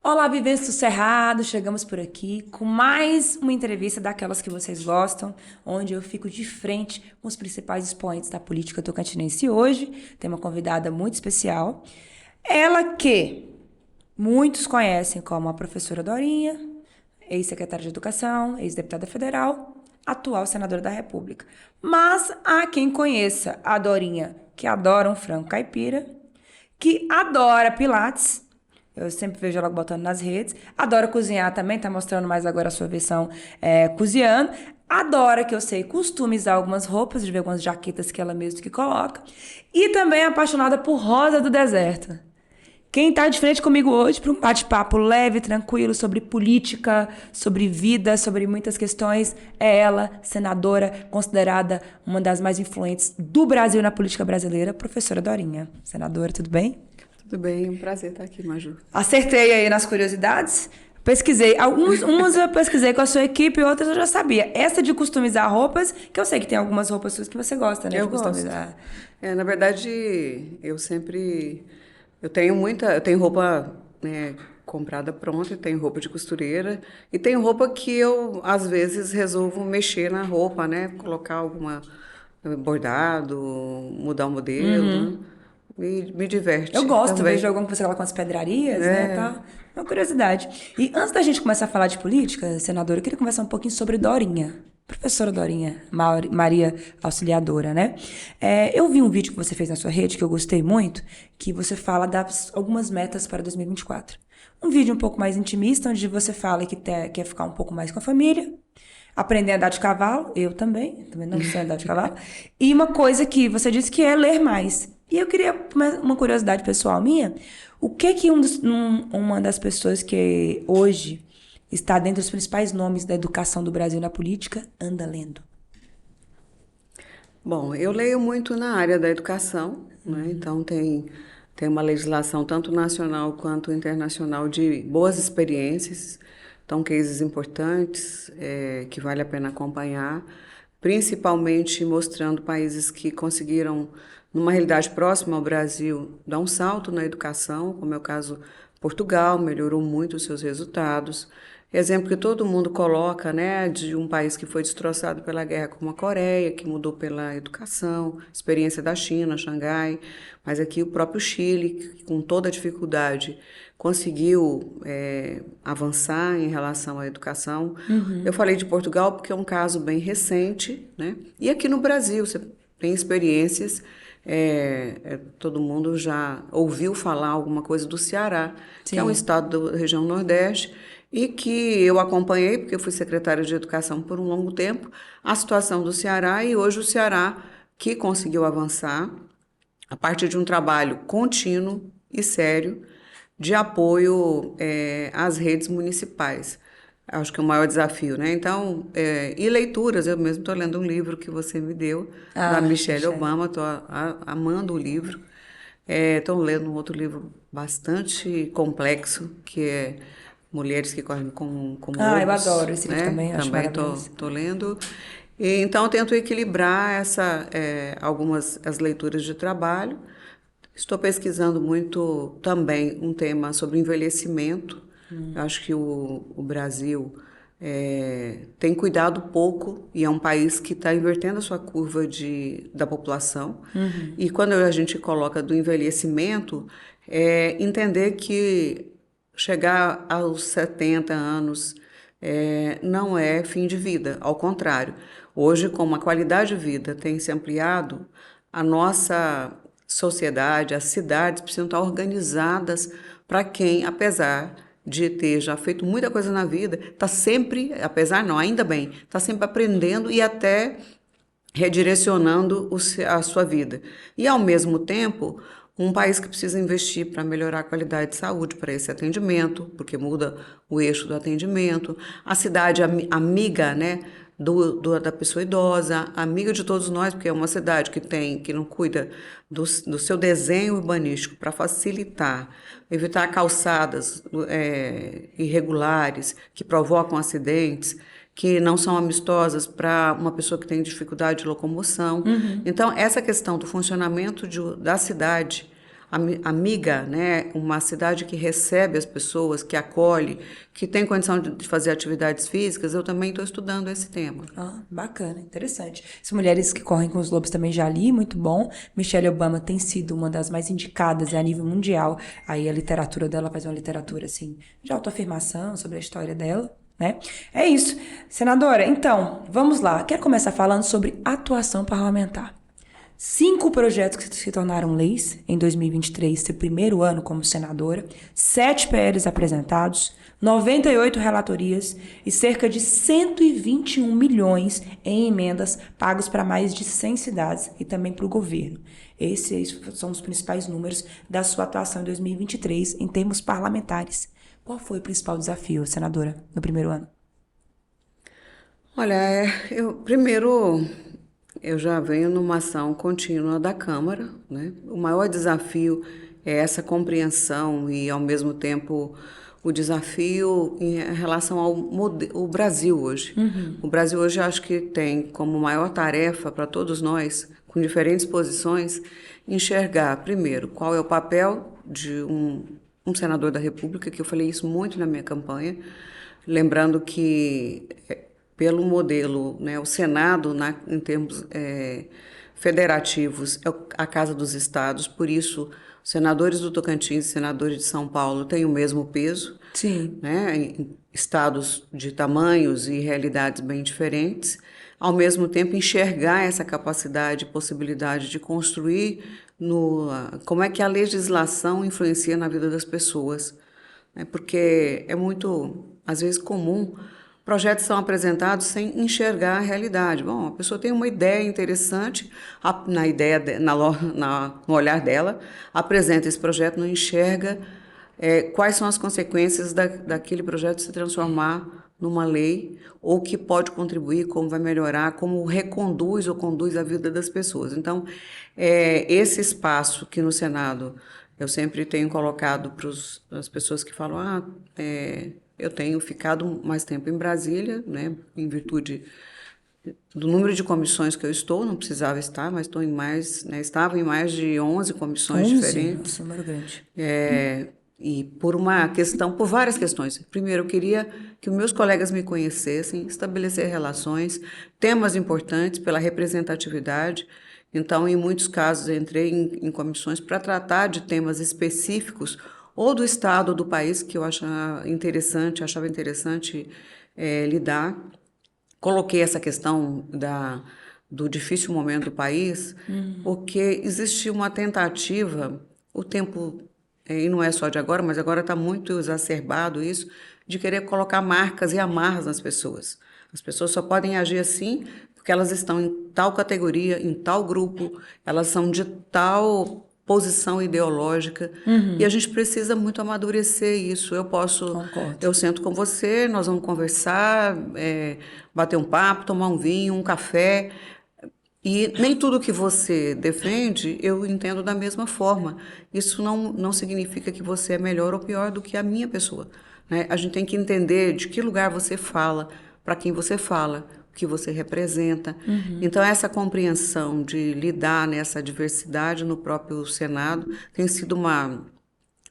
Olá, Vivência do Cerrado, chegamos por aqui com mais uma entrevista daquelas que vocês gostam, onde eu fico de frente com os principais expoentes da política tocantinense. E hoje tem uma convidada muito especial, ela que muitos conhecem como a professora Dorinha, ex-secretária de Educação, ex-deputada federal, atual senadora da República. Mas há quem conheça a Dorinha, que adora um frango caipira, que adora Pilates. Eu sempre vejo ela botando nas redes. Adora cozinhar também, tá mostrando mais agora a sua versão cozinhando. Adora, que eu sei, customizar algumas roupas, de ver algumas jaquetas que ela mesma que coloca. E também é apaixonada por rosa do deserto. Quem está de frente comigo hoje para um bate-papo leve, tranquilo, sobre política, sobre vida, sobre muitas questões, é ela, senadora, considerada uma das mais influentes do Brasil na política brasileira, professora Dorinha. Senadora, tudo bem? Tudo bem, um prazer estar aqui, Maju. Acertei aí nas curiosidades. Pesquisei. Umas eu pesquisei com a sua equipe, outras eu já sabia. Essa de customizar roupas, que eu sei que tem algumas roupas suas que você gosta, né? Eu de customizar. Na verdade, eu tenho roupa, né, comprada pronta, tenho roupa de costureira e tenho roupa que eu, às vezes, resolvo mexer na roupa, né? Colocar alguma bordado, mudar o modelo, me Eu diverte gosto, também. vejo alguma que você coloca umas pedrarias, né? É, Tá? Uma curiosidade. E antes da gente começar a falar de política, senadora, eu queria conversar um pouquinho sobre Dorinha. Professora Dorinha, Maria Auxiliadora, né? Eu vi um vídeo que você fez na sua rede que eu gostei muito, que você fala das algumas metas para 2024. Um vídeo um pouco mais intimista, onde você fala que quer ficar um pouco mais com a família, aprender a andar de cavalo, eu também não sei andar de cavalo, e uma coisa que você disse que é ler mais. E eu queria, uma curiosidade pessoal minha, o que uma das pessoas que hoje está dentre os principais nomes da educação do Brasil na política anda lendo? bom, eu leio muito na área da educação, né? Então tem uma legislação tanto nacional quanto internacional de boas experiências, então cases importantes que vale a pena acompanhar, principalmente mostrando países que conseguiram, numa realidade próxima ao Brasil, dar um salto na educação, como é o caso Portugal, melhorou muito os seus resultados. Exemplo que todo mundo coloca, né, de um país que foi destroçado pela guerra, como a Coreia, que mudou pela educação, experiência da China, Xangai, mas aqui o próprio Chile, que com toda a dificuldade conseguiu avançar em relação à educação. Eu falei de Portugal porque é um caso bem recente, né? E aqui no Brasil você tem experiências. Todo mundo já ouviu falar alguma coisa do Ceará, que é um Sim. estado da região Nordeste, e que eu acompanhei, porque eu fui secretária de Educação por um longo tempo, a situação do Ceará, e hoje o Ceará que conseguiu avançar a partir de um trabalho contínuo e sério de apoio às redes municipais. Acho que é o maior desafio, né? Então, e leituras, eu mesmo estou lendo um livro que você me deu, da Ah, Michelle Michele. Obama, estou amando o livro. Estou lendo um outro livro bastante complexo, que é Mulheres que Correm como Ah, eu Lobos, adoro esse livro né? também, eu acho Também maravilhoso. estou lendo. E, então, eu tento equilibrar algumas as leituras de trabalho. Estou pesquisando muito também um tema sobre envelhecimento. Eu acho que o Brasil tem cuidado pouco e é um país que está invertendo a sua curva da população. E quando a gente coloca do envelhecimento, entender que chegar aos 70 anos não é fim de vida, ao contrário. Hoje, como a qualidade de vida tem se ampliado, a nossa sociedade, as cidades precisam estar organizadas para quem, apesar de ter já feito muita coisa na vida, está sempre, apesar não, ainda bem, está sempre aprendendo e até redirecionando a sua vida. E, ao mesmo tempo, um país que precisa investir para melhorar a qualidade de saúde para esse atendimento, porque muda o eixo do atendimento, a cidade amiga, né, da pessoa idosa, amiga de todos nós, porque é uma cidade que não cuida do seu desenho urbanístico para facilitar, evitar calçadas irregulares que provocam acidentes, que não são amistosas para uma pessoa que tem dificuldade de locomoção. Então, essa questão do funcionamento da cidade amiga, né? Uma cidade que recebe as pessoas, que acolhe, que tem condição de fazer atividades físicas, eu também estou estudando esse tema. Ah, bacana, interessante. As Mulheres que Correm com os Lobos também já li, muito bom. Michelle Obama tem sido uma das mais indicadas a nível mundial. Aí a literatura dela faz uma literatura, assim, de autoafirmação sobre a história dela, né? É isso. Senadora, então, vamos lá. Quero começar falando sobre atuação parlamentar. 5 projetos que se tornaram leis em 2023, seu primeiro ano como senadora, 7 PLs apresentados, 98 relatorias e cerca de 121 milhões em emendas pagos para mais de 100 cidades e também para o governo. Esses são os principais números da sua atuação em 2023 em termos parlamentares. Qual foi o principal desafio, senadora, no primeiro ano? Olha, eu já venho numa ação contínua da Câmara, né? O maior desafio é essa compreensão e, ao mesmo tempo, o desafio em relação ao Brasil hoje. O Brasil hoje, acho que tem como maior tarefa para todos nós, com diferentes posições, enxergar, primeiro, qual é o papel de um senador da República, que eu falei isso muito na minha campanha, lembrando que pelo modelo, né, o Senado, em termos federativos, é a Casa dos Estados, por isso, os senadores do Tocantins e senadores de São Paulo têm o mesmo peso, Sim. né, em estados de tamanhos e realidades bem diferentes, ao mesmo tempo enxergar essa capacidade e possibilidade de construir como é que a legislação influencia na vida das pessoas, né, porque é muito, às vezes, comum. Projetos são apresentados sem enxergar a realidade. Bom, a pessoa tem uma ideia interessante, no olhar dela, apresenta esse projeto, não enxerga quais são as consequências daquele projeto se transformar numa lei, ou que pode contribuir, como vai melhorar, como reconduz ou conduz a vida das pessoas. Então, esse espaço que no Senado eu sempre tenho colocado para as pessoas que falam, eu tenho ficado mais tempo em Brasília, né, em virtude do número de comissões que eu estou, não precisava estar, mas estou estava em mais de 11 comissões diferentes. Nossa, número grande. E por várias questões. Primeiro, eu queria que os meus colegas me conhecessem, estabelecer relações, temas importantes pela representatividade. Então, em muitos casos, eu entrei em comissões para tratar de temas específicos ou do estado ou do país que eu achava interessante lidar. Coloquei essa questão do difícil momento do país, porque existe uma tentativa, o tempo, e não é só de agora, mas agora está muito exacerbado isso, de querer colocar marcas e amarras nas pessoas. As pessoas só podem agir assim porque elas estão em tal categoria, em tal grupo, elas são de tal posição ideológica, e a gente precisa muito amadurecer isso. Concordo. Eu sento com você, nós vamos conversar, bater um papo, tomar um vinho, um café, e nem tudo que você defende eu entendo da mesma forma. Isso não significa que você é melhor ou pior do que a minha pessoa, né? A gente tem que entender de que lugar você fala, para quem você fala, o que você representa. Então, essa compreensão de lidar nessa diversidade no próprio Senado tem sido uma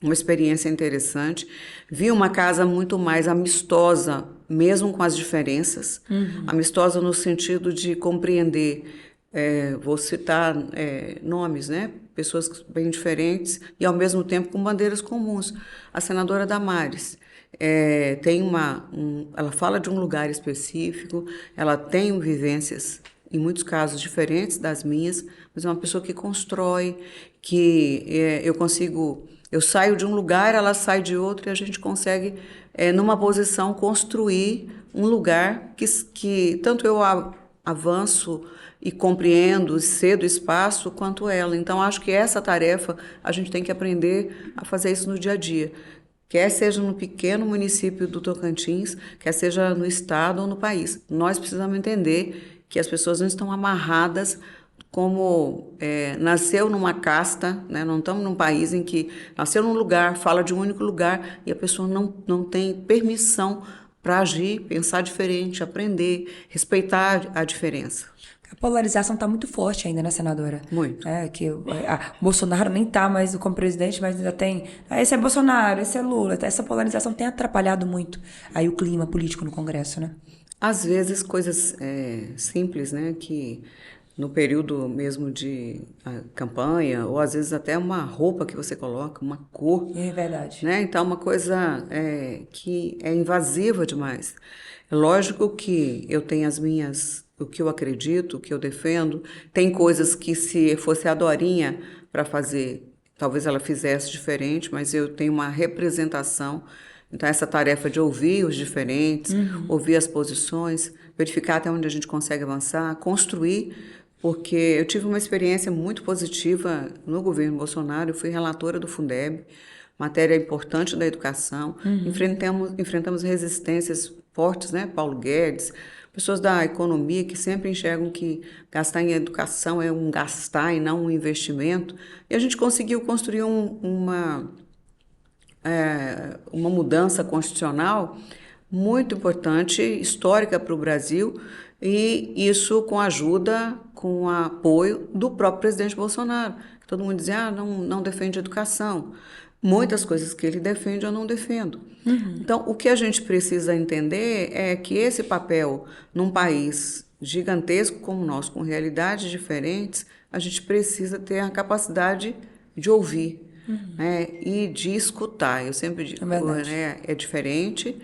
experiência interessante. Vi uma casa muito mais amistosa, mesmo com as diferenças. Amistosa no sentido de compreender, vou citar nomes, né? Pessoas bem diferentes e, ao mesmo tempo, com bandeiras comuns. A senadora Damares ela fala de um lugar específico, ela tem vivências, em muitos casos, diferentes das minhas, mas é uma pessoa que constrói, que eu saio de um lugar, ela sai de outro, e a gente consegue, numa posição, construir um lugar que tanto eu avanço e compreendo, cedo espaço, quanto ela. Então, acho que essa tarefa, a gente tem que aprender a fazer isso no dia a dia. Quer seja no pequeno município do Tocantins, quer seja no estado ou no país. Nós precisamos entender que as pessoas não estão amarradas como nasceu numa casta, né? Não estamos num país em que nasceu num lugar, fala de um único lugar, e a pessoa não tem permissão para agir, pensar diferente, aprender, respeitar a diferença. A polarização está muito forte ainda, né, senadora? Muito. Bolsonaro nem está mais como presidente, mas ainda tem. Esse é Bolsonaro, esse é Lula. Essa polarização tem atrapalhado muito aí o clima político no Congresso, né? Às vezes, coisas simples, né, que no período mesmo de campanha, ou às vezes até uma roupa que você coloca, uma cor, É verdade. né? Então, uma coisa que é invasiva demais. É lógico que eu tenho as minhas, o que eu acredito, o que eu defendo. Tem coisas que se fosse a Dorinha para fazer, talvez ela fizesse diferente, mas eu tenho uma representação. Então, essa tarefa de ouvir os diferentes, ouvir as posições, verificar até onde a gente consegue avançar, construir, porque eu tive uma experiência muito positiva no governo Bolsonaro, eu fui relatora do Fundeb, matéria importante da educação, enfrentamos resistências fortes, né? Paulo Guedes, pessoas da economia que sempre enxergam que gastar em educação é um gastar e não um investimento, e a gente conseguiu construir uma mudança constitucional muito importante, histórica para o Brasil, e isso com ajuda, com apoio do próprio presidente Bolsonaro. Todo mundo dizia, não defende educação. Muitas coisas que ele defende eu não defendo. Então, o que a gente precisa entender é que esse papel num país gigantesco como o nosso, com realidades diferentes, a gente precisa ter a capacidade de ouvir, né, e de escutar. Eu sempre digo, né, é diferente,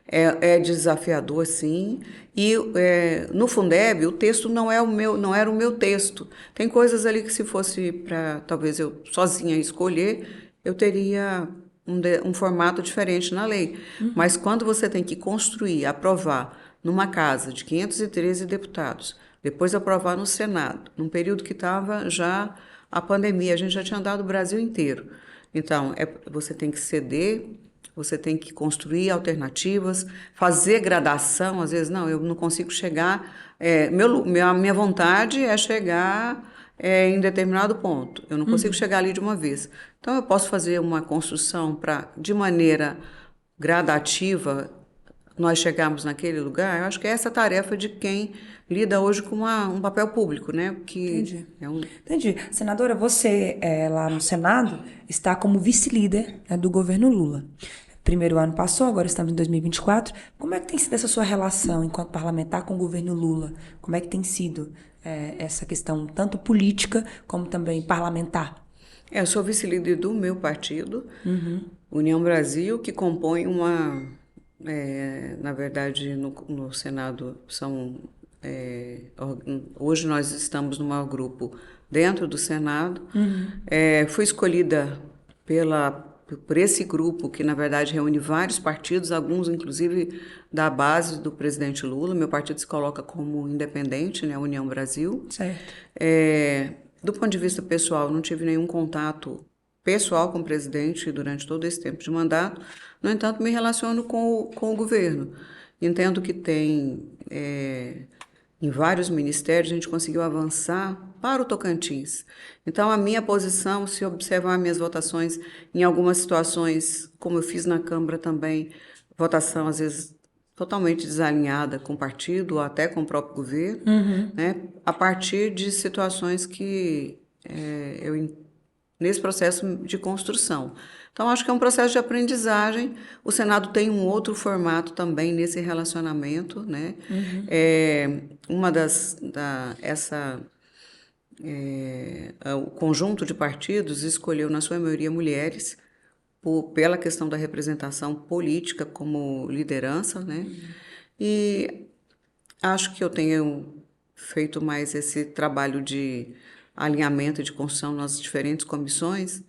é desafiador, sim. E no Fundeb, o texto não era o meu texto. Tem coisas ali que se fosse para talvez eu sozinha escolher, eu teria um formato diferente na lei. Mas quando você tem que construir, aprovar numa casa de 513 deputados, depois aprovar no Senado, num período que estava já a pandemia, a gente já tinha dado o Brasil inteiro. Então, você tem que ceder, você tem que construir alternativas, fazer gradação. Às vezes, não, eu não consigo chegar. Minha vontade é chegar em determinado ponto. Eu não consigo chegar ali de uma vez. Então, eu posso fazer uma construção para, de maneira gradativa, nós chegarmos naquele lugar. Eu acho que é essa a tarefa de quem lida hoje com um papel público, né? Entendi. Entendi. Senadora, você lá no Senado está como vice-líder, né, do governo Lula. Primeiro ano passou, agora estamos em 2024. Como é que tem sido essa sua relação enquanto parlamentar com o governo Lula? Como é que tem sido essa questão, tanto política como também parlamentar? Eu sou vice-líder do meu partido, União Brasil, que compõe na verdade, no Senado hoje nós estamos no maior grupo dentro do Senado. Fui escolhida por esse grupo, que na verdade reúne vários partidos, alguns inclusive da base do presidente Lula. Meu partido se coloca como independente, né, União Brasil. Certo. Do ponto de vista pessoal, não tive nenhum contato pessoal com o presidente durante todo esse tempo de mandato. No entanto, me relaciono com o governo. Entendo que em vários ministérios a gente conseguiu avançar para o Tocantins. Então, a minha posição, se observar minhas votações, em algumas situações, como eu fiz na Câmara também, votação às vezes totalmente desalinhada com o partido ou até com o próprio governo, né, a partir de situações que nesse processo de construção. Então, acho que é um processo de aprendizagem. O Senado tem um outro formato também nesse relacionamento, né? O conjunto de partidos escolheu, na sua maioria, mulheres, pela questão da representação política como liderança, né? E acho que eu tenho feito mais esse trabalho de alinhamento e de construção nas diferentes comissões,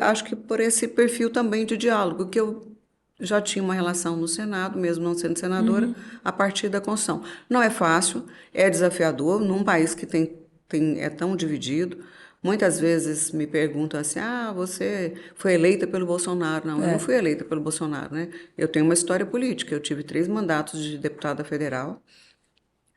acho que por esse perfil também de diálogo, que eu já tinha uma relação no Senado, mesmo não sendo senadora, a partir da construção. Não é fácil, é desafiador, num país que é tão dividido. Muitas vezes me perguntam assim, você foi eleita pelo Bolsonaro. Não, eu não fui eleita pelo Bolsonaro, né? Eu tenho uma história política, eu tive 3 mandatos de deputada federal.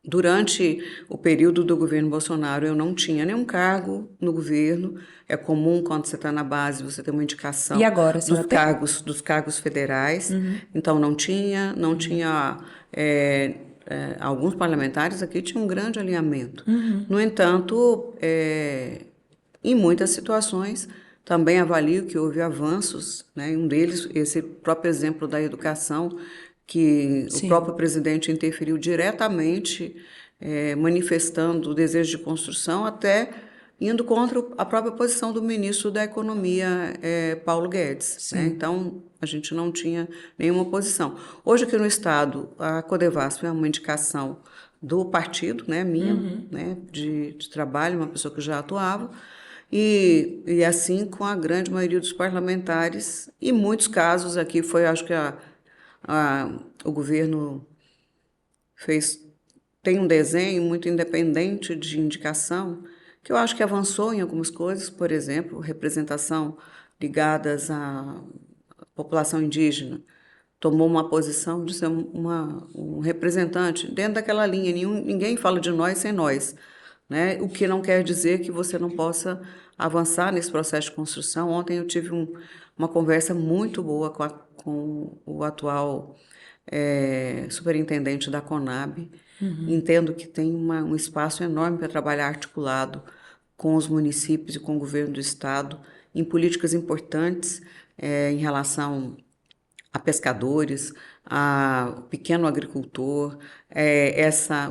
Durante o período do governo Bolsonaro, eu não tinha nenhum cargo no governo. É comum, quando você está na base, você ter uma indicação. E agora, dos cargos federais. Então, não tinha alguns parlamentares aqui tinham um grande alinhamento. No entanto, em muitas situações, também avalio que houve avanços, né? Um deles, esse próprio exemplo da educação, que Sim. o próprio presidente interferiu diretamente, manifestando o desejo de construção, até indo contra a própria posição do ministro da Economia, Paulo Guedes. Né? Então, a gente não tinha nenhuma posição. Hoje, aqui no Estado, a Codevasf é uma indicação do partido, né, minha, né, de trabalho, uma pessoa que já atuava, e assim com a grande maioria dos parlamentares, e muitos casos aqui foi, acho que o governo tem um desenho muito independente de indicação, que eu acho que avançou em algumas coisas, por exemplo, representação ligadas à população indígena, tomou uma posição de ser um representante dentro daquela linha, ninguém fala de nós sem nós, né? O que não quer dizer que você não possa avançar nesse processo de construção. Ontem eu tive uma conversa muito boa com o atual superintendente da Conab. Entendo que tem um espaço enorme para trabalhar articulado com os municípios e com o governo do Estado em políticas importantes em relação a pescadores, a pequeno agricultor,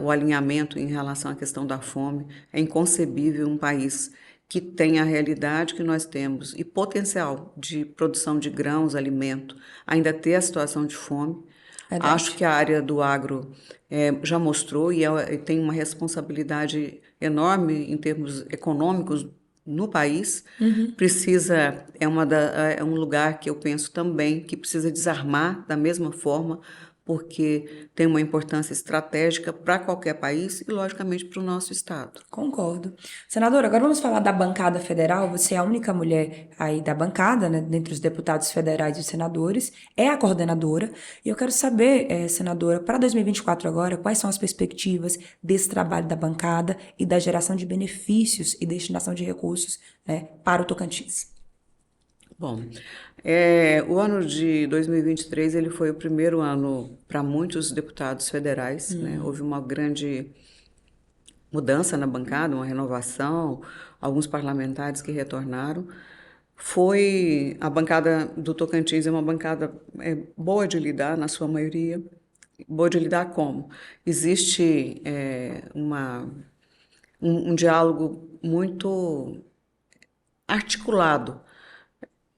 o alinhamento em relação à questão da fome. É inconcebível um país que tem a realidade que nós temos e potencial de produção de grãos, alimento, ainda ter a situação de fome. Verdade. Acho que a área do agro já mostrou e tem uma responsabilidade enorme em termos econômicos no país. Precisa, é um lugar que eu penso também que precisa desarmar da mesma forma, porque tem uma importância estratégica para qualquer país e, logicamente, para o nosso Estado. Concordo. Senadora, agora vamos falar da bancada federal. Você é a única mulher aí da bancada, né, dentre os deputados federais e os senadores, é a coordenadora. E eu quero saber, senadora, para 2024 agora, quais são as perspectivas desse trabalho da bancada e da geração de benefícios e destinação de recursos, né, para o Tocantins? Bom, o ano de 2023 ele foi o primeiro ano para muitos deputados federais, né? Houve uma grande mudança na bancada, uma renovação, alguns parlamentares que retornaram. A bancada do Tocantins é uma bancada boa de lidar, na sua maioria. Boa de lidar como? Existe um diálogo muito articulado.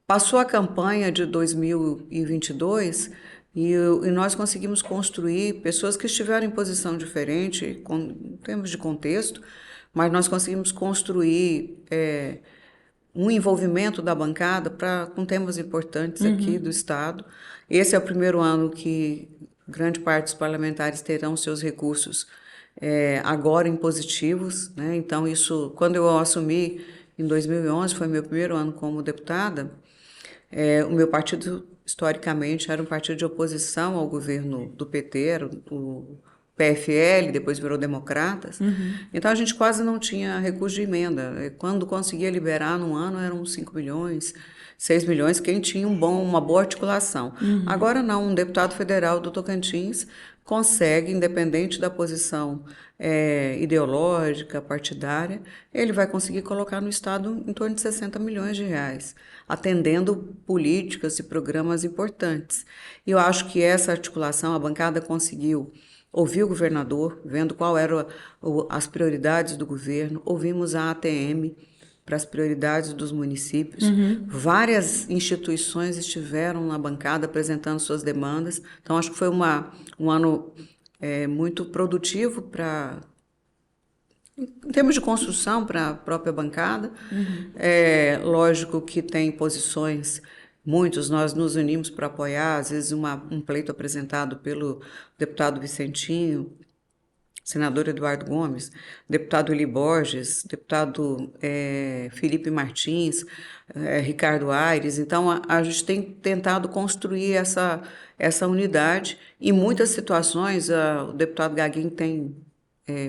Passou a campanha de 2022 e nós conseguimos construir pessoas que estiveram em posição diferente, em termos de contexto, mas nós conseguimos construir um envolvimento da bancada com temas importantes aqui do Estado. Esse é o primeiro ano que grande parte dos parlamentares terão seus recursos agora impositivos, né? Então, isso, quando eu assumi em 2011, foi meu primeiro ano como deputada. O meu partido, historicamente, era um partido de oposição ao governo do PT, era o PFL, depois virou Democratas. Então, a gente quase não tinha recurso de emenda. Quando conseguia liberar num ano, eram 5 milhões, 6 milhões, quem tinha uma boa articulação. Agora não, um deputado federal do Tocantins consegue, independente da posição ideológica, partidária, ele vai conseguir colocar no Estado em torno de 60 milhões de reais, atendendo políticas e programas importantes. E eu acho que essa articulação, a bancada conseguiu ouvir o governador, vendo qual eram as prioridades do governo, ouvimos a ATM para as prioridades dos municípios. Várias instituições estiveram na bancada apresentando suas demandas. Então, acho que foi um ano muito produtivo em termos de construção para a própria bancada. Lógico que tem posições, nós nos unimos para apoiar, às vezes um pleito apresentado pelo deputado Vicentinho, senador Eduardo Gomes, deputado Eli Borges, deputado Felipe Martins, Ricardo Aires. Então, a gente tem tentado construir essa unidade. Em muitas situações, o deputado Gaguin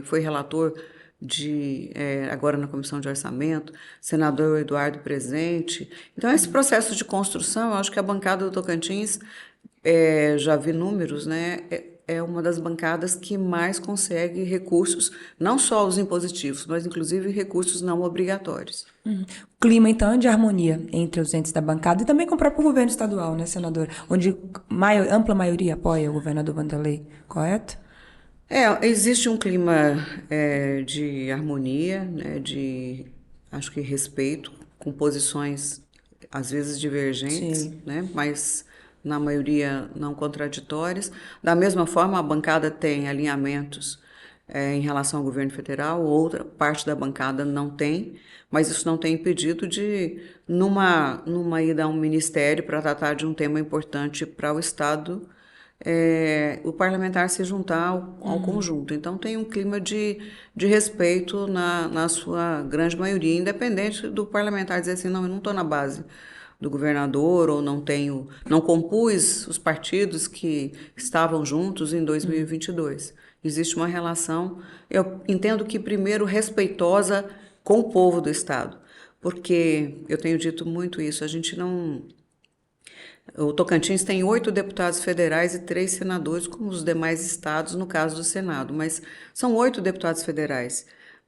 foi relator agora na Comissão de Orçamento, senador Eduardo presente. Então, esse processo de construção, eu acho que a bancada do Tocantins, já vi números, né? é uma das bancadas que mais consegue recursos, não só os impositivos, mas inclusive recursos não obrigatórios. Uhum. O clima, então, é de harmonia entre os entes da bancada e também com o próprio governo estadual, né, senador? Onde ampla maioria apoia o governador Wanderlei, correto? Existe um clima de harmonia, né, acho que respeito, com posições às vezes divergentes, Sim. né, mas na maioria não contraditórias. Da mesma forma, a bancada tem alinhamentos em relação ao governo federal, outra parte da bancada não tem, mas isso não tem impedido de, numa ida a um ministério para tratar de um tema importante para o Estado, o parlamentar se juntar ao conjunto. Então, tem um clima de respeito na sua grande maioria, independente do parlamentar dizer assim, não, eu não estou na base do governador, ou não compus os partidos que estavam juntos em 2022. Existe uma relação, eu entendo que, primeiro, respeitosa com o povo do Estado, porque eu tenho dito muito isso, a gente não... O Tocantins tem 8 deputados federais e 3 senadores, como os demais estados, no caso do Senado, mas são 8 deputados federais.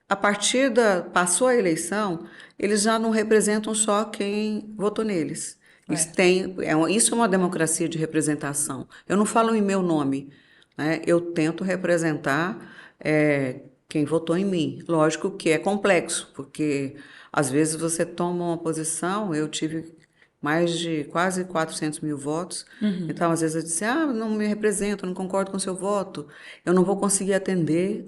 A partir passou a eleição, eles já não representam só quem votou neles. Isso é uma democracia de representação. Eu não falo em meu nome, né? Eu tento representar quem votou em mim. Lógico que é complexo, porque às vezes você toma uma posição, eu tive mais de quase 400 mil votos. Então, às vezes eu disse, não me represento, não concordo com o seu voto. Eu não vou conseguir atender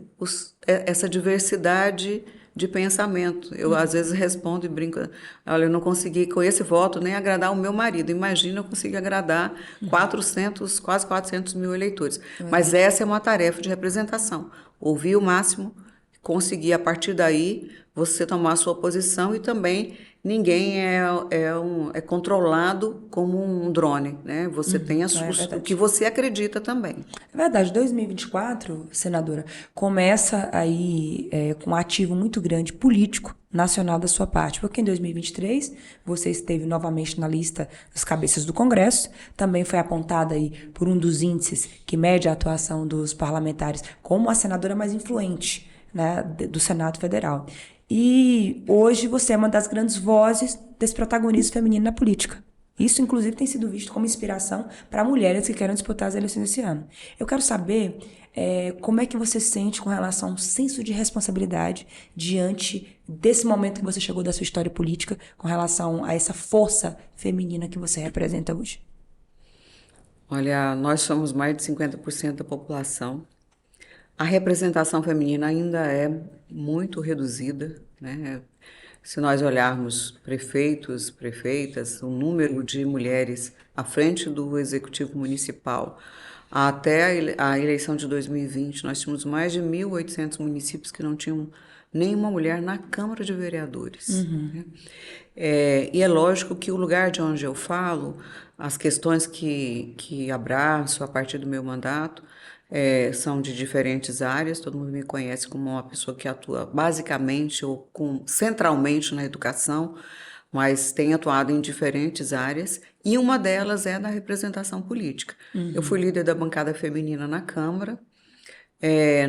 essa diversidade de pensamento. Eu, às vezes, respondo e brinco, olha, eu não consegui, com esse voto, nem agradar o meu marido. Imagina eu conseguir agradar 400, quase 400 mil eleitores. Mas essa é uma tarefa de representação. Ouvir o máximo, conseguir, a partir daí, você tomar a sua posição, e também ninguém é controlado como um drone, né? Você tem o que você acredita também. É verdade, 2024, senadora, começa aí com um ativo muito grande político nacional da sua parte, porque em 2023 você esteve novamente na lista das cabeças do Congresso, também foi apontada aí por um dos índices que mede a atuação dos parlamentares como a senadora mais influente, né, do Senado Federal. E hoje você é uma das grandes vozes desse protagonismo feminino na política. Isso, inclusive, tem sido visto como inspiração para mulheres que querem disputar as eleições esse ano. Eu quero saber como é que você se sente com relação ao senso de responsabilidade diante desse momento que você chegou da sua história política, com relação a essa força feminina que você representa hoje. Olha, nós somos mais de 50% da população. A representação feminina ainda é muito reduzida, né? Se nós olharmos prefeitos, prefeitas, o número de mulheres à frente do executivo municipal, até a eleição de 2020, nós tínhamos mais de 1.800 municípios que não tinham nenhuma mulher na Câmara de Vereadores. Né? E é lógico que o lugar de onde eu falo, as questões que abraço a partir do meu mandato, são de diferentes áreas. Todo mundo me conhece como uma pessoa que atua basicamente ou centralmente na educação, mas tem atuado em diferentes áreas, e uma delas é na representação política. Eu fui líder da bancada feminina na Câmara.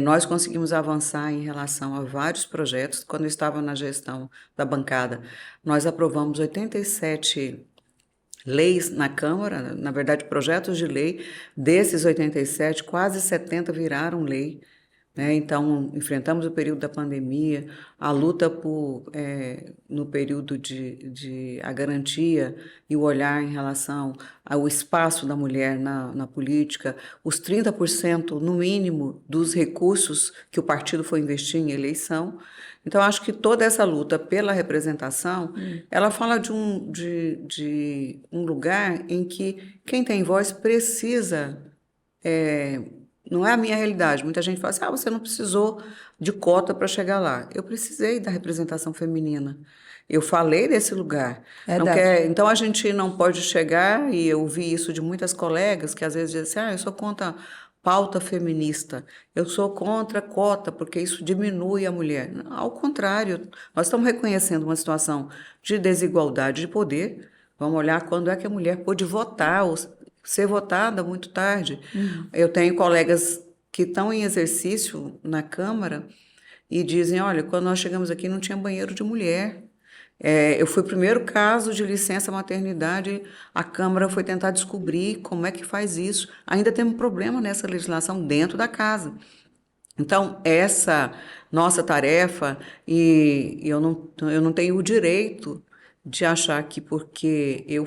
Nós conseguimos avançar em relação a vários projetos. Quando eu estava na gestão da bancada, nós aprovamos 87 leis na Câmara, na verdade, projetos de lei. Desses 87, quase 70 viraram lei, né? Então, enfrentamos o período da pandemia, a luta no período de a garantia e o olhar em relação ao espaço da mulher na política, os 30% no mínimo dos recursos que o partido foi investir em eleição. Então, acho que toda essa luta pela representação, ela fala de um lugar em que quem tem voz precisa... não é a minha realidade. Muita gente fala assim, você não precisou de cota para chegar lá. Eu precisei da representação feminina. Eu falei desse lugar. Então, a gente não pode chegar, e eu ouvi isso de muitas colegas, que às vezes dizem assim, eu sou contra pauta feminista, eu sou contra cota, porque isso diminui a mulher. Ao contrário, nós estamos reconhecendo uma situação de desigualdade de poder. Vamos olhar quando é que a mulher pôde votar, ser votada muito tarde. Eu tenho colegas que estão em exercício na Câmara e dizem, olha, quando nós chegamos aqui não tinha banheiro de mulher. Eu fui o primeiro caso de licença maternidade, a Câmara foi tentar descobrir como é que faz isso. Ainda tem um problema nessa legislação dentro da casa. Então, essa nossa tarefa, e eu não tenho o direito de achar que porque eu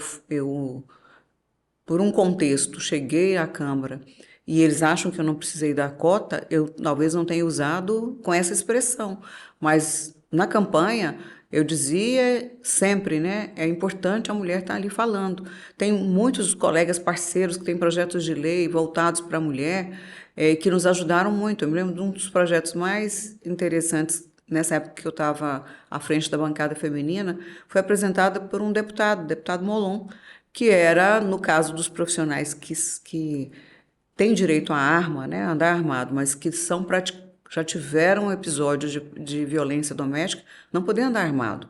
por um contexto, cheguei à Câmara e eles acham que eu não precisei dar cota, eu talvez não tenha usado com essa expressão, mas na campanha eu dizia sempre, né, é importante a mulher estar ali falando. Tem muitos colegas parceiros que têm projetos de lei voltados para a mulher, que nos ajudaram muito. Eu me lembro de um dos projetos mais interessantes nessa época que eu estava à frente da bancada feminina, foi apresentada por um deputado, o deputado Molon, que era, no caso dos profissionais que têm direito à arma, né, a andar armado, mas que já tiveram episódios de violência doméstica, não poder andar armado,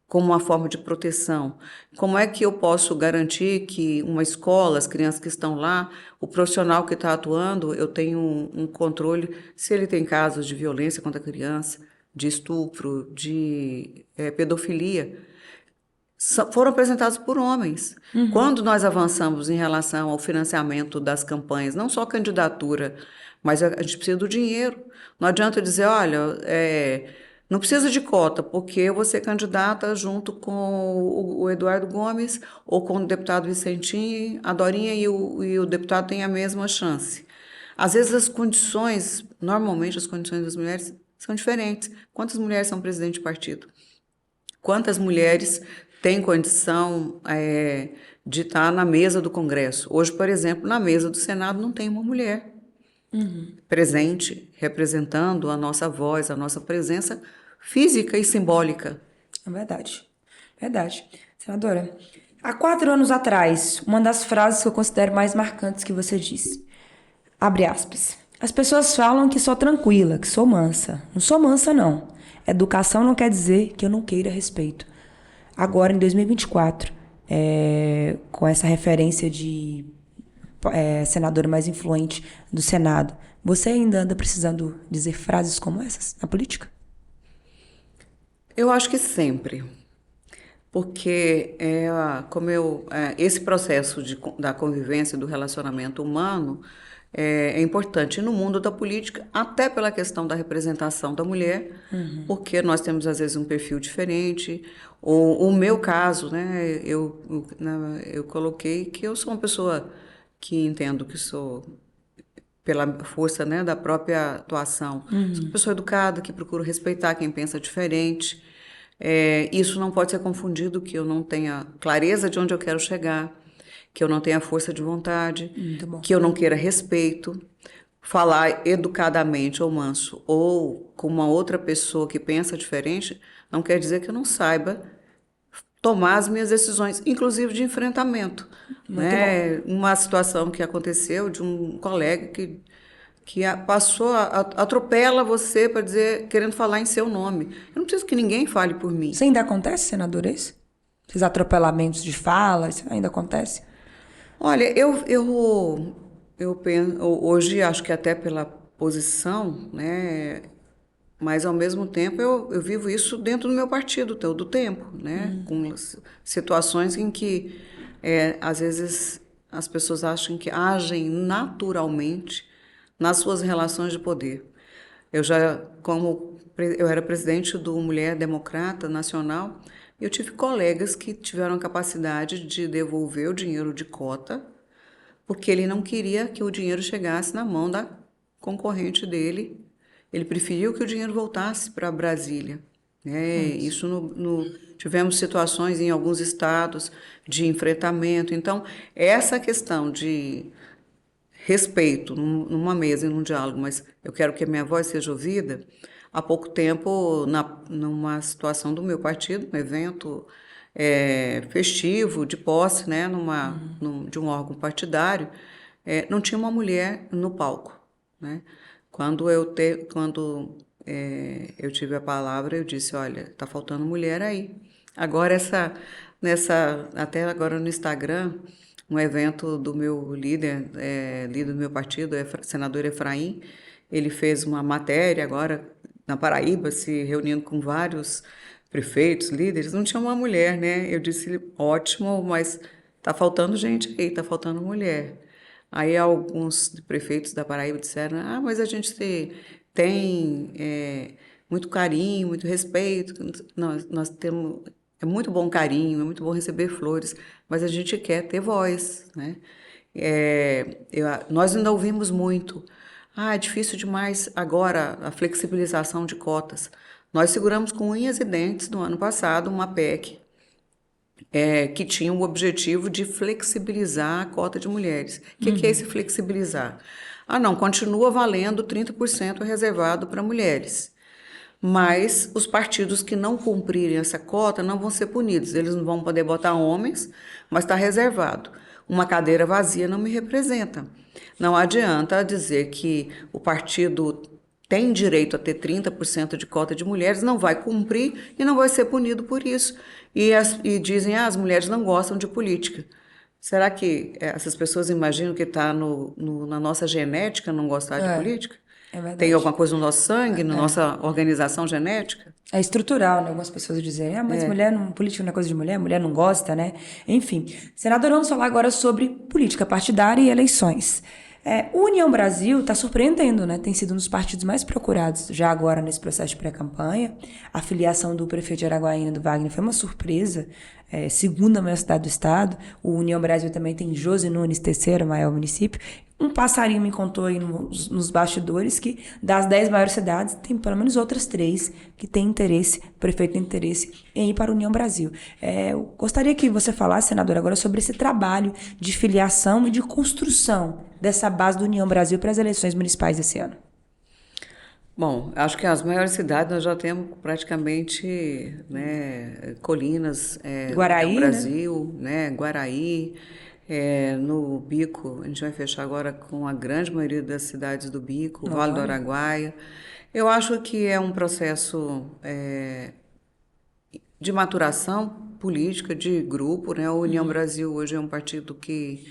como uma forma de proteção. Como é que eu posso garantir que uma escola, as crianças que estão lá, o profissional que está atuando, eu tenho um controle se ele tem casos de violência contra a criança, de estupro, de pedofilia, foram apresentados por homens. Quando nós avançamos em relação ao financiamento das campanhas, não só a candidatura, mas a gente precisa do dinheiro. Não adianta dizer, olha, não precisa de cota, porque eu vou ser candidata junto com o Eduardo Gomes ou com o deputado Vicentinho, a Dorinha e o deputado têm a mesma chance. Às vezes as condições, normalmente as condições das mulheres são diferentes. Quantas mulheres são presidente de partido? Quantas mulheres têm condição de estar na mesa do Congresso? Hoje, por exemplo, na mesa do Senado não tem uma mulher presente, representando a nossa voz, a nossa presença física e simbólica. É verdade. Verdade. Senadora, há 4 anos atrás, uma das frases que eu considero mais marcantes que você disse, abre aspas, as pessoas falam que sou tranquila, que sou mansa. Não sou mansa, não. Educação não quer dizer que eu não queira respeito. Agora, em 2024, com essa referência de senadora mais influente do Senado, você ainda anda precisando dizer frases como essas na política? Eu acho que sempre, porque esse processo da convivência, do relacionamento humano, é importante no mundo da política, até pela questão da representação da mulher, porque nós temos, às vezes, um perfil diferente. O meu caso, né, eu coloquei que eu sou uma pessoa que entendo que sou, pela força, né, da própria atuação, sou uma pessoa educada, que procuro respeitar quem pensa diferente. Isso não pode ser confundido, que eu não tenha clareza de onde eu quero chegar, que eu não tenha força de vontade, que eu não queira respeito. Falar educadamente ou manso ou com uma outra pessoa que pensa diferente não quer dizer que eu não saiba tomar as minhas decisões, inclusive de enfrentamento. Né? Uma situação que aconteceu de um colega que atropela você para dizer, querendo falar em seu nome. Eu não preciso que ninguém fale por mim. Isso ainda acontece, senadora, isso? Esses atropelamentos de fala, isso ainda acontece? Olha, eu penso, hoje acho que até pela posição, né, mas ao mesmo tempo eu vivo isso dentro do meu partido todo o tempo, né, com situações em que às vezes as pessoas acham que agem naturalmente nas suas relações de poder. Eu era presidente do Mulher Democrata Nacional, eu tive colegas que tiveram a capacidade de devolver o dinheiro de cota, porque ele não queria que o dinheiro chegasse na mão da concorrente dele. Ele preferiu que o dinheiro voltasse para Brasília. Tivemos situações em alguns estados de enfrentamento. Então, essa questão de respeito numa mesa e num diálogo, mas eu quero que a minha voz seja ouvida. Há pouco tempo, numa situação do meu partido, um evento festivo, de posse, né, de um órgão partidário, não tinha uma mulher no palco. Né? Quando eu tive a palavra, eu disse, olha, está faltando mulher aí. Agora, até agora no Instagram, um evento do meu líder, líder do meu partido, senador Efraim. Ele fez uma matéria agora na Paraíba, se reunindo com vários prefeitos, líderes. Não tinha uma mulher, né? Eu disse, ótimo, mas tá faltando gente aí, tá faltando mulher. Aí alguns prefeitos da Paraíba disseram, mas a gente tem muito carinho, muito respeito, nós temos, é muito bom carinho, é muito bom receber flores, mas a gente quer ter voz, né? Nós ainda ouvimos muito, é difícil demais agora a flexibilização de cotas. Nós seguramos com unhas e dentes no ano passado uma PEC que tinha o objetivo de flexibilizar a cota de mulheres. O que é esse flexibilizar? Não, continua valendo 30% reservado para mulheres. Mas os partidos que não cumprirem essa cota não vão ser punidos. Eles não vão poder botar homens, mas está reservado. Uma cadeira vazia não me representa. Não adianta dizer que o partido tem direito a ter 30% de cota de mulheres, não vai cumprir e não vai ser punido por isso. E dizem, as mulheres não gostam de política. Será que essas pessoas imaginam que está na nossa genética não gostar de política? É verdade. Tem alguma coisa no nosso sangue, na nossa organização genética? É estrutural, né? Algumas pessoas dizem, mas política não é coisa de mulher não gosta, né? Enfim, senador, vamos falar agora sobre política partidária e eleições. O União Brasil está surpreendendo, né? Tem sido um dos partidos mais procurados já agora nesse processo de pré-campanha. A filiação do prefeito de Araguaína, do Wagner, foi uma surpresa. Segunda maior cidade do estado. O União Brasil também tem Josi Nunes, terceiro maior município. Um passarinho me contou aí nos bastidores que das 10 maiores cidades, tem pelo menos outras 3 que têm interesse, o prefeito tem interesse em ir para a União Brasil. Eu gostaria que você falasse, senadora, agora sobre esse trabalho de filiação e de construção dessa base do União Brasil para as eleições municipais desse ano. Bom, acho que as maiores cidades nós já temos praticamente, né, colinas Guaraí, no Brasil, né? Guaraí. No Bico, a gente vai fechar agora com a grande maioria das cidades do Bico, Vale do Araguaia. Eu acho que é um processo de maturação política, de grupo, né? A União Brasil hoje é um partido que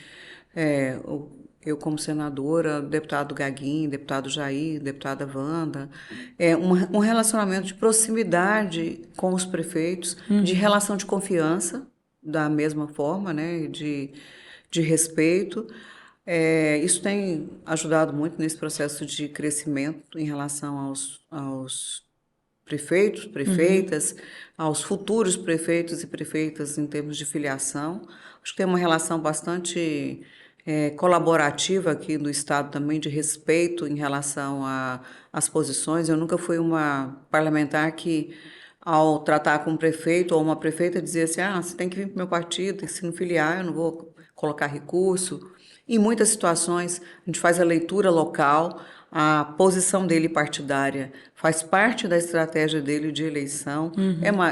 eu como senadora, deputado Gaguinho, deputado Jair, deputada Wanda, um relacionamento de proximidade com os prefeitos, de relação de confiança, da mesma forma, né? De respeito. Isso tem ajudado muito nesse processo de crescimento em relação aos prefeitos, prefeitas, aos futuros prefeitos e prefeitas em termos de filiação. Acho que tem uma relação bastante colaborativa aqui no Estado também, de respeito em relação às posições. Eu nunca fui uma parlamentar que, ao tratar com um prefeito ou uma prefeita, dizia assim, você tem que vir para o meu partido, e se não filiar, eu não vou colocar recurso. Em muitas situações, a gente faz a leitura local, a posição dele partidária faz parte da estratégia dele de eleição,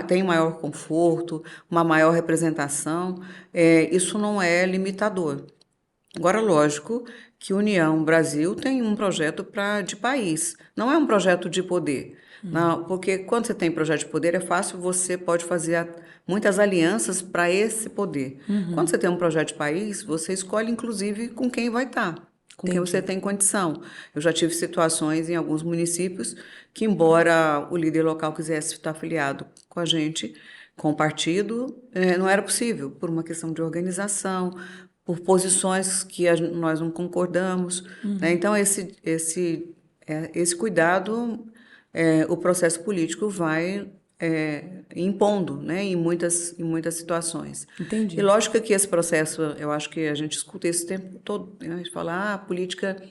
tem maior conforto, uma maior representação, isso não é limitador. Agora, lógico que União Brasil tem um projeto de país, não é um projeto de poder. Não, porque quando você tem projeto de poder, é fácil, você pode fazer muitas alianças para esse poder. Quando você tem um projeto de país, você escolhe, inclusive, com quem vai estar, com quem você tem condição. Eu já tive situações em alguns municípios que, embora o líder local quisesse estar afiliado com a gente, com o partido, não era possível, por uma questão de organização, por posições que nós não concordamos. Né? Então, esse cuidado... o processo político vai impondo, né, em muitas situações. Entendi. E lógico que esse processo, eu acho que a gente escuta esse tempo todo, né, a gente fala, política,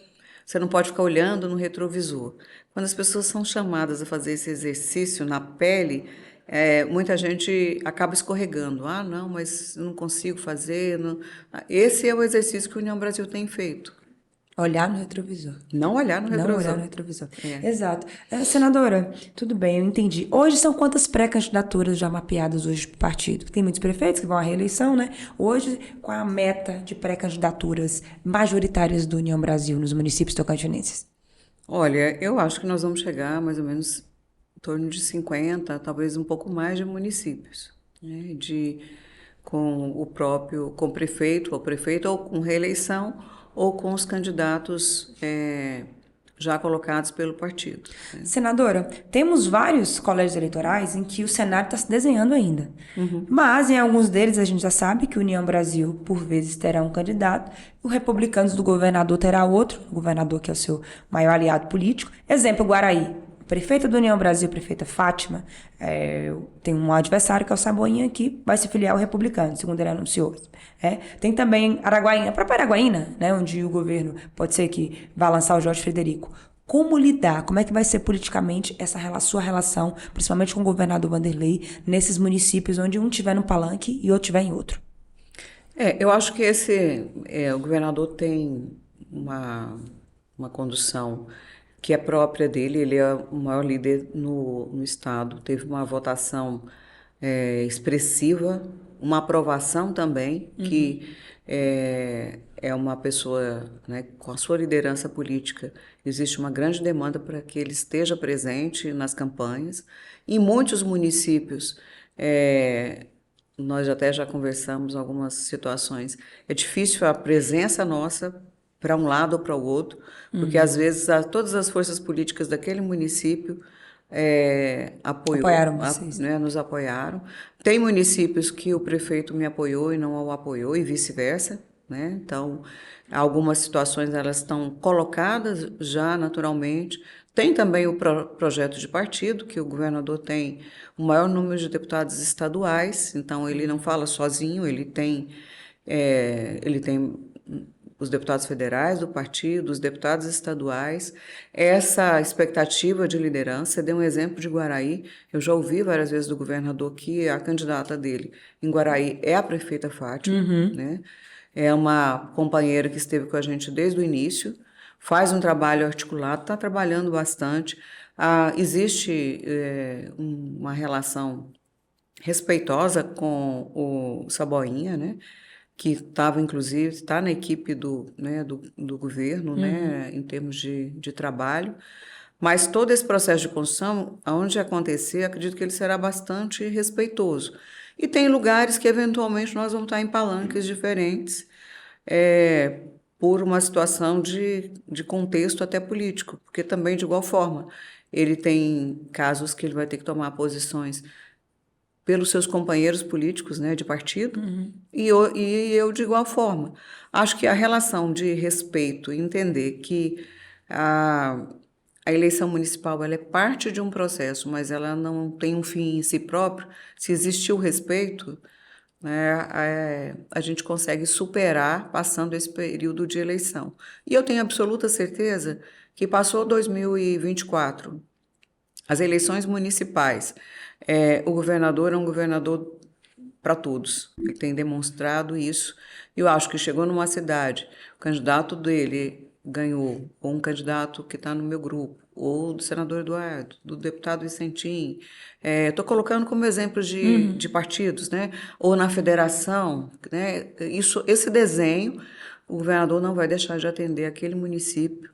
você não pode ficar olhando no retrovisor. Quando as pessoas são chamadas a fazer esse exercício na pele, muita gente acaba escorregando. Não, mas eu não consigo fazer. Não. Esse é o exercício que a União Brasil tem feito. Olhar no retrovisor. Não olhar no retrovisor. Não olhar no retrovisor. Exato. Senadora, tudo bem, eu entendi. Hoje são quantas pré-candidaturas já mapeadas hoje para o partido? Tem muitos prefeitos que vão à reeleição, né? Hoje, qual é a meta de pré-candidaturas majoritárias do União Brasil nos municípios tocantinenses? Olha, eu acho que nós vamos chegar mais ou menos em torno de 50, talvez um pouco mais de municípios, né? com com o prefeito, ou com reeleição, ou com os candidatos já colocados pelo partido, né? Senadora, temos vários colégios eleitorais em que o cenário está se desenhando ainda. Mas em alguns deles a gente já sabe que o União Brasil, por vezes, terá um candidato, o Republicanos do governador terá outro, o governador que é o seu maior aliado político. Exemplo, Guaraí. Prefeita do União Brasil, prefeita Fátima, tem um adversário que é o Saboinha, que vai se filiar ao Republicano, segundo ele anunciou. Tem também Araguaína, a própria Araguaína, né, onde o governo pode ser que vá lançar o Jorge Frederico. Como lidar? Como é que vai ser politicamente sua relação, principalmente com o governador Wanderlei, nesses municípios onde um tiver num palanque e outro tiver em outro? Eu acho que o governador tem uma condução que é própria dele, ele é o maior líder no estado, teve uma votação expressiva, uma aprovação também, que é uma pessoa, né, com a sua liderança política, existe uma grande demanda para que ele esteja presente nas campanhas. Em muitos municípios, nós até já conversamos algumas situações, é difícil a presença nossa para um lado ou para o outro, porque às vezes todas as forças políticas daquele município Apoiaram vocês. né, nos apoiaram. Tem municípios que o prefeito me apoiou e não o apoiou, e vice-versa, né? Então, algumas situações elas estão colocadas já naturalmente. Tem também o projeto de partido, que o governador tem o maior número de deputados estaduais, então ele não fala sozinho, ele tem os deputados federais do partido, os deputados estaduais, essa expectativa de liderança. Dei um exemplo de Guaraí, eu já ouvi várias vezes do governador que a candidata dele em Guaraí é a prefeita Fátima, né? É uma companheira que esteve com a gente desde o início, faz um trabalho articulado, está trabalhando bastante. Existe uma relação respeitosa com o Saboinha, né? Que estava, inclusive, está na equipe do governo, né, em termos de trabalho. Mas todo esse processo de construção, aonde acontecer, acredito que ele será bastante respeitoso. E tem lugares que, eventualmente, nós vamos estar em palanques diferentes, por uma situação de contexto até político, porque também, de igual forma, ele tem casos que ele vai ter que tomar posições pelos seus companheiros políticos, né, de partido, e eu de igual forma. Acho que a relação de respeito, entender que a eleição municipal ela é parte de um processo, mas ela não tem um fim em si próprio. Se existir o respeito, né, a gente consegue superar passando esse período de eleição. E eu tenho absoluta certeza que passou 2024, as eleições municipais, o governador é um governador para todos. Ele tem demonstrado isso. Eu acho que chegou numa cidade, o candidato dele ganhou, ou um candidato que está no meu grupo, ou do senador Eduardo, do deputado Vicentim. Estou colocando como exemplo de partidos, né? Ou na federação, né? Esse desenho, o governador não vai deixar de atender aquele município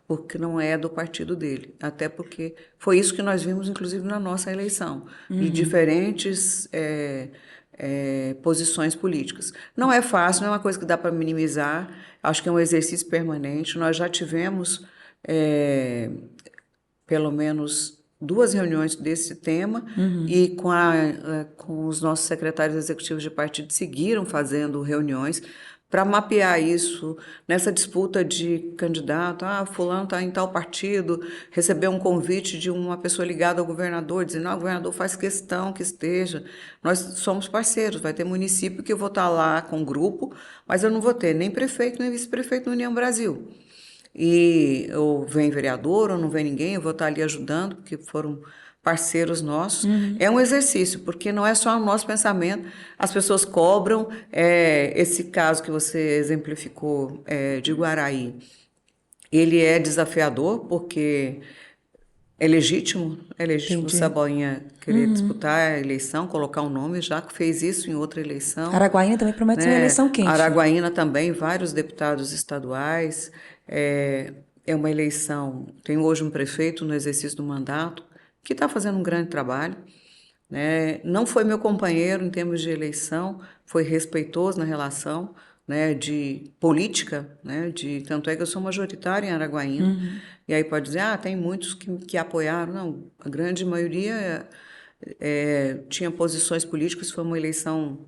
porque não é do partido dele, até porque foi isso que nós vimos, inclusive, na nossa eleição, de diferentes posições políticas. Não é fácil, não é uma coisa que dá para minimizar, acho que é um exercício permanente. Nós já tivemos pelo menos 2 reuniões desse tema, e com os nossos secretários executivos de partido seguiram fazendo reuniões para mapear isso, nessa disputa de candidato. Fulano está em tal partido, recebeu um convite de uma pessoa ligada ao governador, dizendo, o governador faz questão que esteja. Nós somos parceiros, vai ter município que eu vou estar lá com grupo, mas eu não vou ter nem prefeito, nem vice-prefeito no União Brasil. Ou vem vereador, ou não vem ninguém, eu vou estar ali ajudando, porque foram parceiros nossos. É um exercício, porque não é só o nosso pensamento, as pessoas cobram. Esse caso que você exemplificou de Guaraí, ele é desafiador, porque é legítimo o Saboinha querer disputar a eleição, colocar um nome, já que fez isso em outra eleição. Araguaína também promete ser uma eleição quente. Araguaína também, vários deputados estaduais. É uma eleição, tem hoje um prefeito no exercício do mandato, que está fazendo um grande trabalho. né? Não foi meu companheiro em termos de eleição, foi respeitoso na relação, né, de política, né, tanto é que eu sou majoritária em Araguaína, e aí pode dizer, tem muitos que apoiaram, não, a grande maioria tinha posições políticas, foi uma eleição,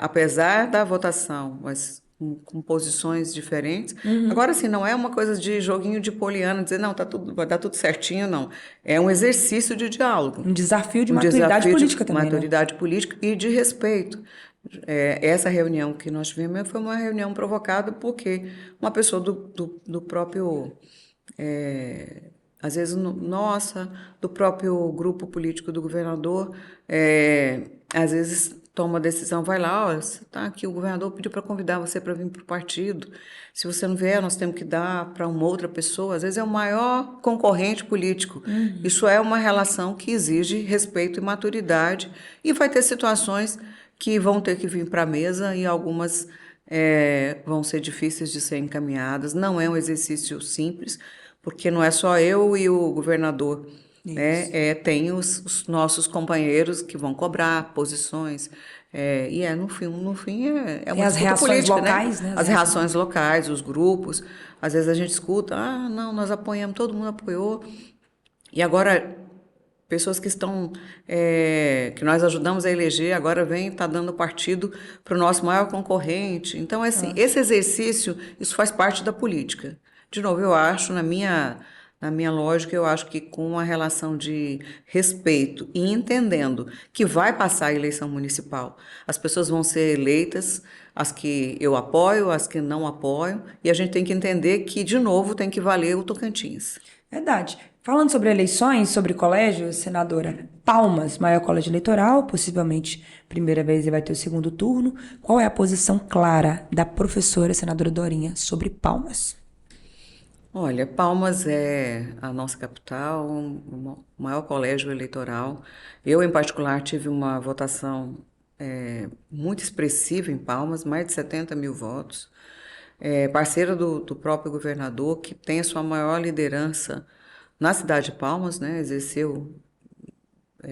apesar da votação, mas com posições diferentes. Agora, assim, não é uma coisa de joguinho de poliana, dizer, não, vai dar tudo certinho, não. É um exercício de diálogo. Um desafio de Um maturidade desafio política de também, né? maturidade política e de respeito. Essa reunião que nós tivemos foi uma reunião provocada porque uma pessoa do próprio, às vezes, do próprio grupo político do governador, às vezes toma a decisão, vai lá, olha, tá aqui, o governador pediu para convidar você para vir para o partido, se você não vier, nós temos que dar para uma outra pessoa, às vezes é o maior concorrente político. Isso é uma relação que exige respeito e maturidade, e vai ter situações que vão ter que vir para a mesa e algumas vão ser difíceis de ser encaminhadas. Não é um exercício simples, porque não é só eu e o governador, né? Tem os nossos companheiros que vão cobrar posições, no fim é uma as disputa reações política, locais, né? né? As reações locais, os grupos, às vezes a gente escuta, não, nós apoiamos, todo mundo apoiou, e agora pessoas que estão, que nós ajudamos a eleger, agora tá dando partido para o nosso maior concorrente. Então, assim, esse exercício, isso faz parte da política. De novo, eu acho, na minha lógica, eu acho que com uma relação de respeito e entendendo que vai passar a eleição municipal, as pessoas vão ser eleitas, as que eu apoio, as que não apoio, e a gente tem que entender que, de novo, tem que valer o Tocantins. Verdade. Falando sobre eleições, sobre colégio, senadora, Palmas, maior colégio eleitoral, possivelmente primeira vez ele vai ter o segundo turno. Qual é a posição clara da professora senadora Dorinha sobre Palmas? Olha, Palmas é a nossa capital, o maior colégio eleitoral. Eu, em particular, tive uma votação muito expressiva em Palmas, mais de 70 mil votos. Parceira do próprio governador, que tem a sua maior liderança na cidade de Palmas, né? Exerceu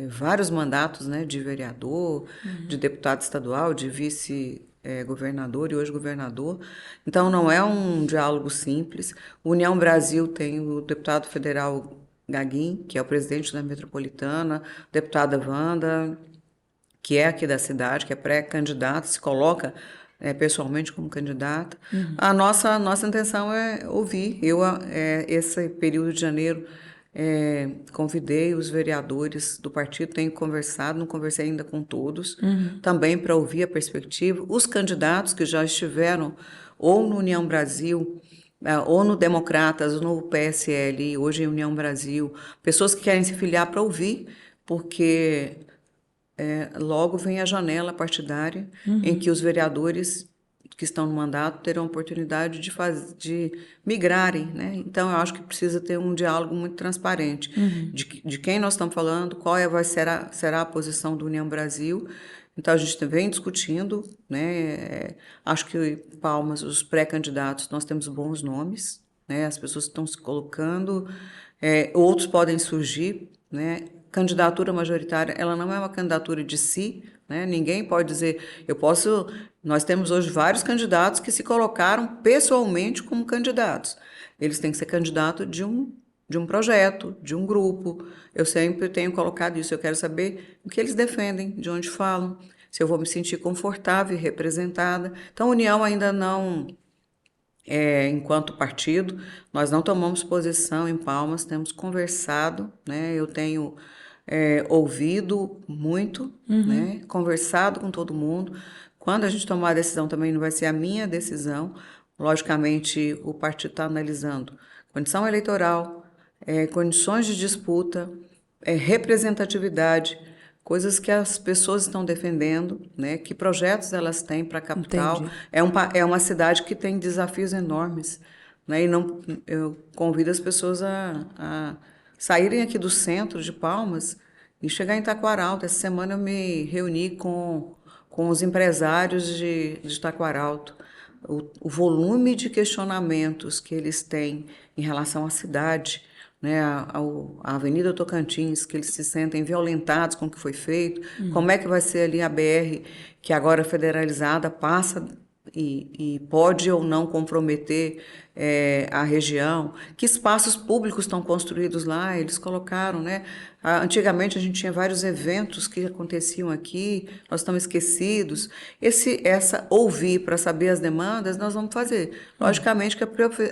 vários mandatos, né, de vereador, de deputado estadual, de vice-governador e hoje governador. Então, não é um diálogo simples. União Brasil tem o deputado federal Gaguin, que é o presidente da metropolitana, deputada Wanda, que é aqui da cidade, que é pré-candidata, se coloca pessoalmente como candidata. A nossa intenção é ouvir. Esse período de janeiro, convidei os vereadores do partido, tenho conversado, não conversei ainda com todos, também para ouvir a perspectiva. Os candidatos que já estiveram ou no União Brasil, ou no Democratas, ou no PSL, hoje em União Brasil, pessoas que querem se filiar para ouvir, porque logo vem a janela partidária em que os vereadores que estão no mandato terão a oportunidade de migrarem, né? Então, eu acho que precisa ter um diálogo muito transparente de quem nós estamos falando, será a posição do União Brasil. Então, a gente vem discutindo, né? Acho que Palmas, os pré-candidatos, nós temos bons nomes, né? As pessoas estão se colocando, outros podem surgir, né? Candidatura majoritária, ela não é uma candidatura de si, né? Ninguém pode dizer, nós temos hoje vários candidatos que se colocaram pessoalmente como candidatos. Eles têm que ser candidato de um projeto, de um grupo. Eu sempre tenho colocado isso, eu quero saber o que eles defendem, de onde falam, se eu vou me sentir confortável e representada. Então, a União ainda não... enquanto partido, nós não tomamos posição em Palmas, temos conversado, né? Eu tenho ouvido muito, né? Conversado com todo mundo. Quando a gente tomar a decisão, também não vai ser a minha decisão. Logicamente, o partido está analisando condição eleitoral, condições de disputa, representatividade, coisas que as pessoas estão defendendo, né? Que projetos elas têm para a capital. É uma cidade que tem desafios enormes, né? Eu convido as pessoas a saírem aqui do centro de Palmas e chegar em Taquaralto. Essa semana eu me reuni com os empresários de Taquaralto. O volume de questionamentos que eles têm em relação à cidade, né, a Avenida Tocantins, que eles se sentem violentados com o que foi feito, como é que vai ser ali a BR, que agora é federalizada, passa e pode ou não comprometer a região, que espaços públicos estão construídos lá, eles colocaram, né? Antigamente a gente tinha vários eventos que aconteciam aqui, nós estamos esquecidos. Ouvir para saber as demandas, nós vamos fazer. Logicamente que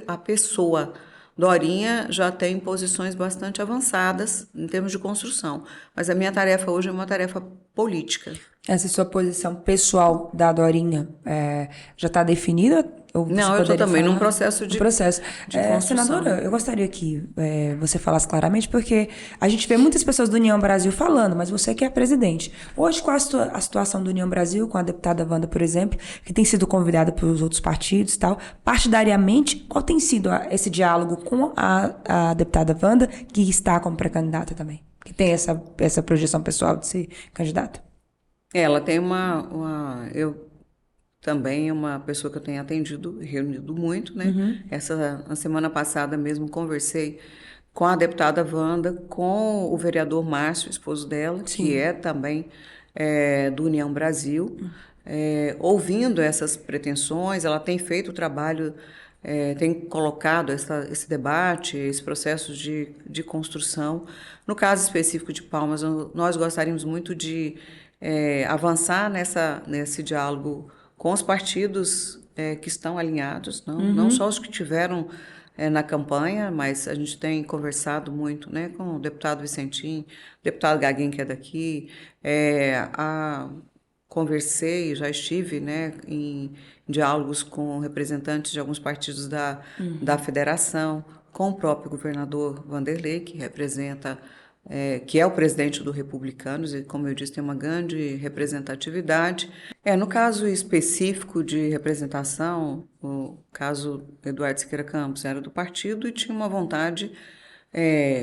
a pessoa Dorinha já tem posições bastante avançadas em termos de construção, mas a minha tarefa hoje é uma tarefa política. Essa sua posição pessoal da Dorinha já está definida? Ou você Não, eu estou poderia também num falar? processo de construção. Senadora, eu gostaria que você falasse claramente, porque a gente vê muitas pessoas do União Brasil falando, mas você que é presidente. Hoje, qual a situação do União Brasil, com a deputada Wanda, por exemplo, que tem sido convidada pelos outros partidos e tal, partidariamente, qual tem sido esse diálogo com a deputada Wanda, que está como pré-candidata também? Que tem essa projeção pessoal de ser candidata? Ela tem eu também é uma pessoa que eu tenho atendido, reunido muito, né? Na semana passada mesmo conversei com a deputada Wanda, com o vereador Márcio, esposo dela, que é também do União Brasil, ouvindo essas pretensões. Ela tem feito o trabalho, tem colocado esse debate, esse processo de construção. No caso específico de Palmas, nós gostaríamos muito de avançar nesse diálogo com os partidos que estão alinhados, não só os que tiveram na campanha, mas a gente tem conversado muito, né, com o deputado Vicentim, o deputado Gaguinho, que é daqui, conversei, já estive, né, em diálogos com representantes de alguns partidos da federação, com o próprio governador Vanderlei, que representa que é o presidente do Republicanos, e, como eu disse, tem uma grande representatividade. No caso específico de representação, o caso Eduardo Siqueira Campos era do partido e tinha uma vontade,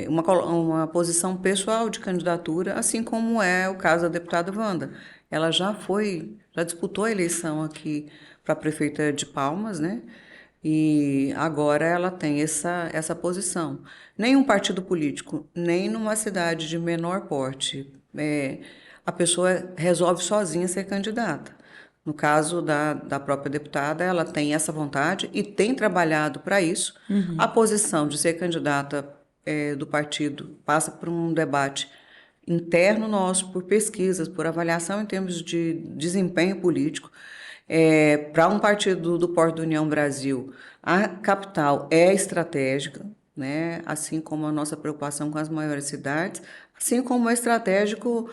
uma posição pessoal de candidatura, assim como é o caso da deputada Wanda. Ela já disputou a eleição aqui para a prefeita de Palmas, né? E agora ela tem essa posição. Nenhum partido político, nem numa cidade de menor porte, a pessoa resolve sozinha ser candidata. No caso da própria deputada, ela tem essa vontade e tem trabalhado para isso. A posição de ser candidata do partido passa por um debate interno nosso, por pesquisas, por avaliação em termos de desempenho político. Para um partido do porte da União Brasil, a capital é estratégica, né? Assim como a nossa preocupação com as maiores cidades, assim como é estratégico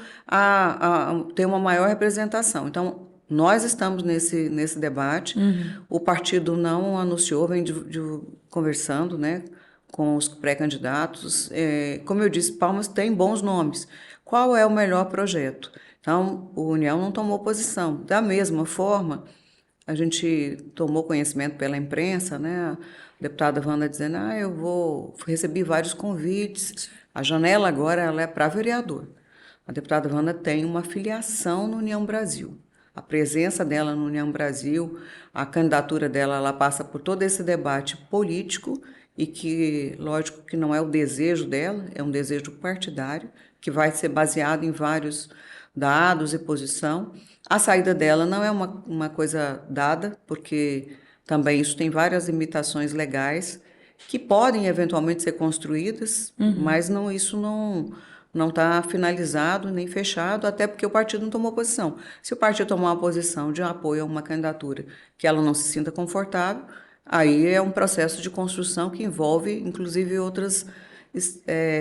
ter uma maior representação. Então, nós estamos nesse debate. O partido não anunciou, vem conversando, né, com os pré-candidatos. Como eu disse, Palmas tem bons nomes. Qual é o melhor projeto? Então, o União não tomou posição. Da mesma forma, a gente tomou conhecimento pela imprensa, né? A deputada Wanda dizendo, recebi vários convites, a janela agora ela é para vereador. A deputada Wanda tem uma filiação no União Brasil. A presença dela no União Brasil, a candidatura dela, ela passa por todo esse debate político e que, lógico, que não é o desejo dela, é um desejo partidário, que vai ser baseado em vários dados e posição. A saída dela não é uma coisa dada, porque também isso tem várias limitações legais que podem eventualmente ser construídas, mas isso não está finalizado nem fechado, até porque o partido não tomou posição. Se o partido tomar uma posição de apoio a uma candidatura que ela não se sinta confortável, aí é um processo de construção que envolve, inclusive, outras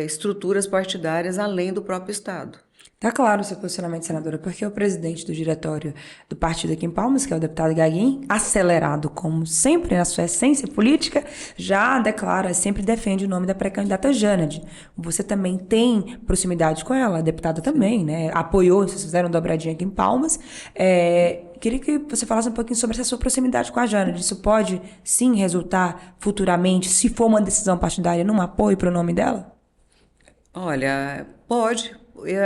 estruturas partidárias além do próprio Estado. Tá claro o seu posicionamento, senadora, porque o presidente do diretório do partido aqui em Palmas, que é o deputado Gaguinho, acelerado como sempre na sua essência política, já declara, sempre defende o nome da pré-candidata Jânade. Você também tem proximidade com ela, a deputada também, né? Apoiou, vocês fizeram dobradinha aqui em Palmas. Queria que você falasse um pouquinho sobre essa sua proximidade com a Jânade. Isso pode, sim, resultar futuramente, se for uma decisão partidária, num apoio para o nome dela? Olha, pode.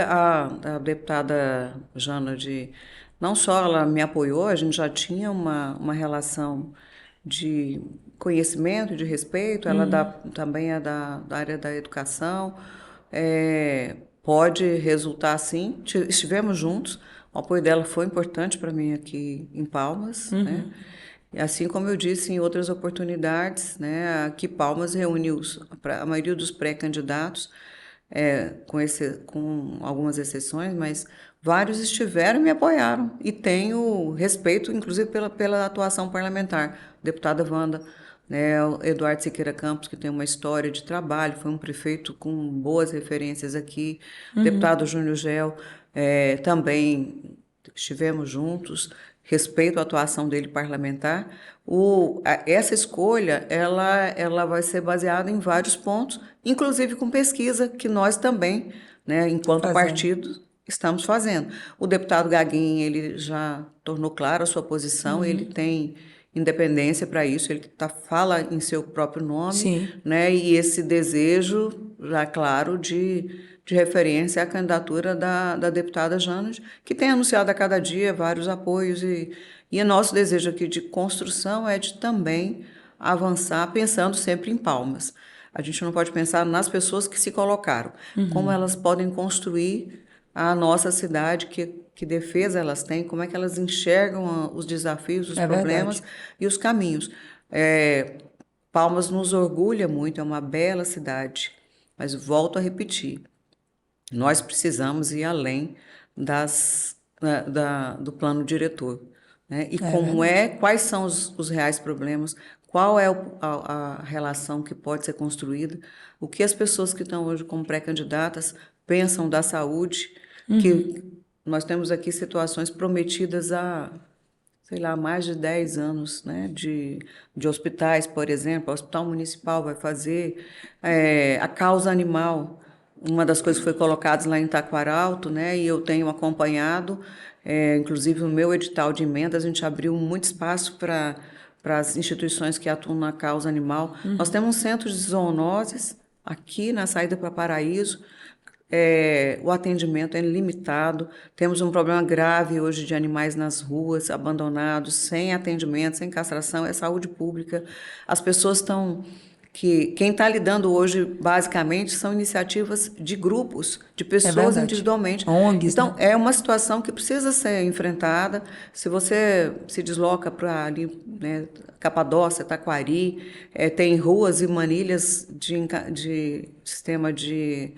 A deputada Jânade, não só ela me apoiou, a gente já tinha uma relação de conhecimento, de respeito, ela também é da área da educação. Pode resultar, sim. Estivemos juntos, o apoio dela foi importante para mim aqui em Palmas, né? E assim como eu disse em outras oportunidades, né, aqui Palmas reúne a maioria dos pré-candidatos, com algumas exceções, mas vários estiveram e me apoiaram. E tenho respeito, inclusive, pela atuação parlamentar. Deputada Wanda, né, o Eduardo Siqueira Campos, que tem uma história de trabalho, foi um prefeito com boas referências aqui. Deputado Júnior Gel, também estivemos juntos. Respeito a atuação dele parlamentar. Essa escolha ela vai ser baseada em vários pontos, inclusive com pesquisa que nós também, né, enquanto partido, estamos fazendo. O deputado Gaguinho, ele já tornou clara a sua posição, ele tem independência para isso, ele fala em seu próprio nome, né, e esse desejo, já claro, de referência à candidatura da deputada Janes, que tem anunciado a cada dia vários apoios, e o nosso desejo aqui de construção é de também avançar pensando sempre em Palmas. A gente não pode pensar nas pessoas que se colocaram, como elas podem construir a nossa cidade, que defesa elas têm, como é que elas enxergam os desafios, os problemas e os caminhos. Palmas nos orgulha muito, é uma bela cidade, mas volto a repetir, nós precisamos ir além do plano diretor, né? E quais são os reais problemas, qual é a relação que pode ser construída, o que as pessoas que estão hoje como pré-candidatas pensam da saúde, que nós temos aqui situações prometidas há, sei lá, mais de 10 anos, né, de hospitais, por exemplo, o Hospital Municipal vai fazer, a causa animal, uma das coisas que foi colocada lá em Taquaralto, né, e eu tenho acompanhado, inclusive no meu edital de emendas, a gente abriu muito espaço para as instituições que atuam na causa animal. Nós temos um centro de zoonoses aqui na saída para Paraíso, o atendimento é limitado, temos um problema grave hoje de animais nas ruas, abandonados, sem atendimento, sem castração, é saúde pública. As pessoas quem está lidando hoje, basicamente, são iniciativas de grupos, de pessoas individualmente. ONGs, então, né? é uma situação que precisa ser enfrentada. Se você se desloca para ali, né, Capadócia, Taquari, tem ruas e manilhas de sistema de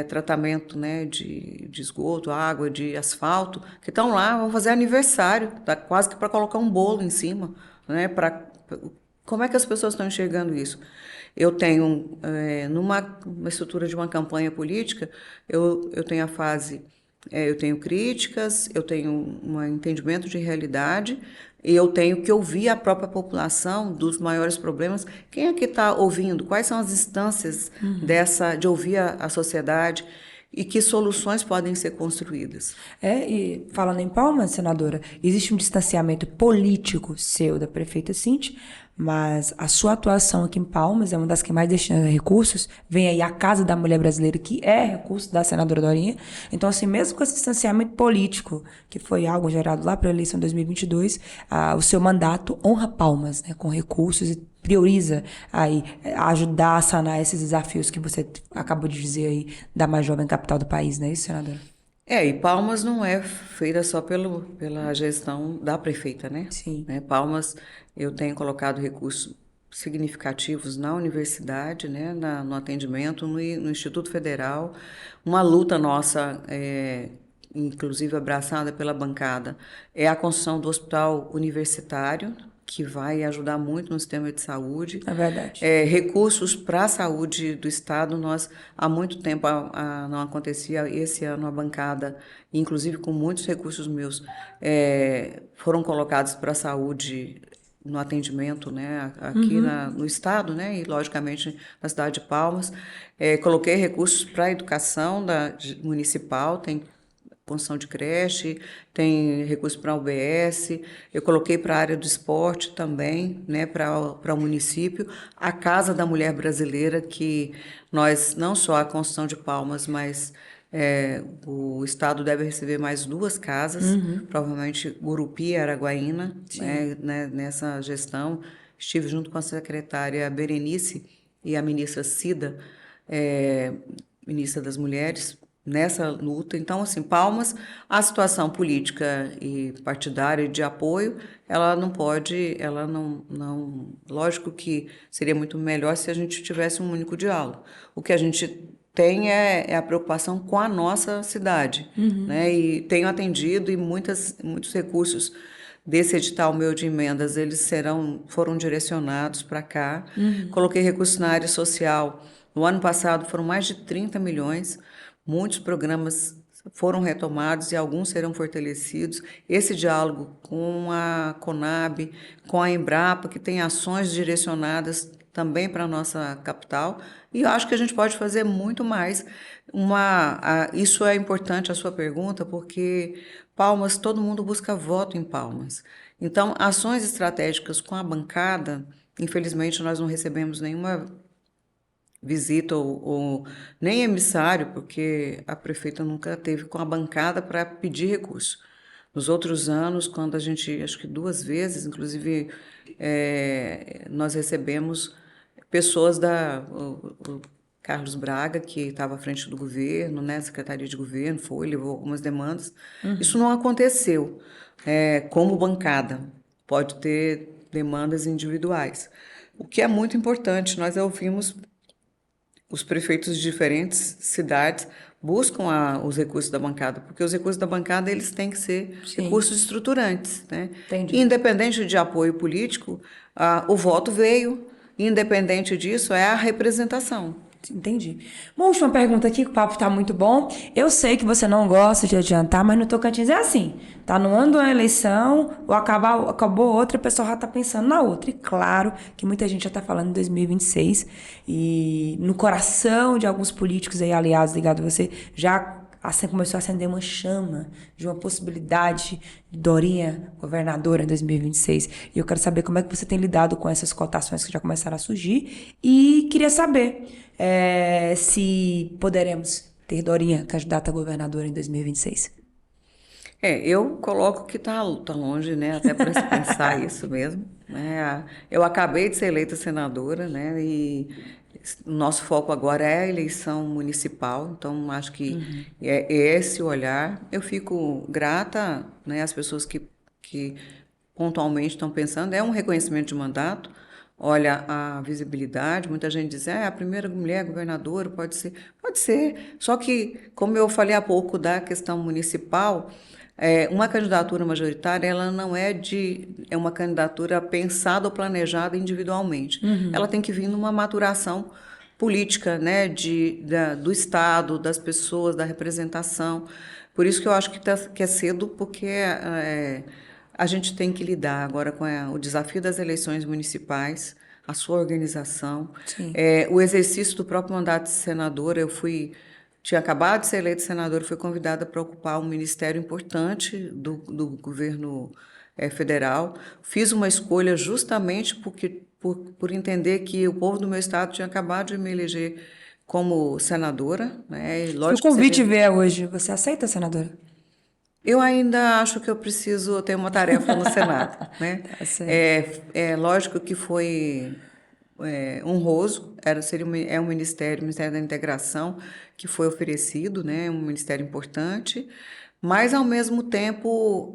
tratamento, né, de esgoto, água, de asfalto, que estão lá, vão fazer aniversário, tá quase que para colocar um bolo em cima, né, como é que as pessoas estão enxergando isso? Eu tenho, numa estrutura de uma campanha política, eu tenho a fase, eu tenho críticas, eu tenho um entendimento de realidade, e eu tenho que ouvir a própria população dos maiores problemas. Quem é que está ouvindo? Quais são as instâncias de ouvir a sociedade? E que soluções podem ser construídas? E falando em Palmas, senadora, existe um distanciamento político seu da prefeita Cinti, mas a sua atuação aqui em Palmas é uma das que mais destina recursos. Vem aí a Casa da Mulher Brasileira, que é recurso da senadora Dorinha. Então, assim, mesmo com esse distanciamento político, que foi algo gerado lá para a eleição de 2022, o seu mandato honra Palmas, né, com recursos e prioriza aí ajudar a sanar esses desafios que você acabou de dizer aí da mais jovem capital do país, não é isso, senadora? E Palmas não é feita só pela gestão da prefeita, né? Sim. Palmas, eu tenho colocado recursos significativos na universidade, né, no atendimento, no Instituto Federal. Uma luta nossa, inclusive abraçada pela bancada, é a construção do hospital universitário, que vai ajudar muito no sistema de saúde. É verdade. Recursos para a saúde do Estado, nós há muito tempo não acontecia. Esse ano a bancada, inclusive com muitos recursos meus, foram colocados para a saúde no atendimento, né, aqui no Estado, né, e logicamente na cidade de Palmas. Coloquei recursos para a educação municipal, tem construção de creche, tem recurso para a UBS, eu coloquei para a área do esporte também, né, para o município, a Casa da Mulher Brasileira, que nós, não só a construção de Palmas, mas o Estado deve receber mais 2 casas, provavelmente Gurupi e Araguaína, né, nessa gestão, estive junto com a secretária Berenice e a ministra Cida, ministra das Mulheres, nessa luta. Então, assim, Palmas, a situação política e partidária de apoio, ela não pode, ela não, lógico que seria muito melhor se a gente tivesse um único diálogo. O que a gente tem é a preocupação com a nossa cidade, né? E tenho atendido e muitos recursos desse edital meu de emendas, eles foram direcionados para cá. Coloquei recursos na área social. No ano passado foram mais de 30 milhões. Muitos programas foram retomados e alguns serão fortalecidos. Esse diálogo com a Conab, com a Embrapa, que tem ações direcionadas também para a nossa capital, e eu acho que a gente pode fazer muito mais. Isso é importante, a sua pergunta, porque Palmas, todo mundo busca voto em Palmas. Então, ações estratégicas com a bancada, infelizmente nós não recebemos nenhuma visita ou nem emissário, porque a prefeita nunca teve com a bancada para pedir recurso. Nos outros anos, quando a gente, acho que 2 vezes, inclusive, nós recebemos pessoas o Carlos Braga, que estava à frente do governo, né, Secretaria de Governo, levou algumas demandas. Isso não aconteceu como bancada, pode ter demandas individuais. O que é muito importante, nós ouvimos os prefeitos de diferentes cidades buscam os recursos da bancada, porque os recursos da bancada eles têm que ser recursos estruturantes, né? Entendi. Independente de apoio político, o voto veio, independente disso é a representação. Entendi. Uma última pergunta aqui, que o papo está muito bom. Eu sei que você não gosta de adiantar, mas no Tocantins é assim. Tá no ano da eleição, ou acabou outra, a pessoa já está pensando na outra. E claro que muita gente já está falando em 2026. E no coração de alguns políticos aí aliados ligados a você, já assim começou a acender uma chama de uma possibilidade de Dorinha governadora em 2026. E eu quero saber como é que você tem lidado com essas cotações que já começaram a surgir. E queria saber se poderemos ter Dorinha candidata a governadora em 2026. Eu coloco que tá longe, né? Até para se pensar isso mesmo, né? Eu acabei de ser eleita senadora, né? E o nosso foco agora é a eleição municipal, então acho que é esse o olhar. Eu fico grata, né, às pessoas que pontualmente estão pensando, é um reconhecimento de mandato. Olha a visibilidade, muita gente diz, a primeira mulher governadora pode ser. Só que, como eu falei há pouco da questão municipal, uma candidatura majoritária, ela não é uma candidatura pensada ou planejada individualmente. Ela tem que vir numa maturação política, né, do Estado, das pessoas, da representação. Por isso que eu acho que é cedo, porque a gente tem que lidar agora com o desafio das eleições municipais, a sua organização, o exercício do próprio mandato de senadora. Tinha acabado de ser eleita senadora, fui convidada para ocupar um ministério importante do governo federal. Fiz uma escolha justamente por entender que o povo do meu estado tinha acabado de me eleger como senadora, né? Se o convite vier hoje, você aceita, senadora? Eu ainda acho que eu preciso ter uma tarefa no Senado, né? É lógico que foi honroso, é um ministério, o Ministério da Integração, que foi oferecido, né? Um ministério importante, mas, ao mesmo tempo,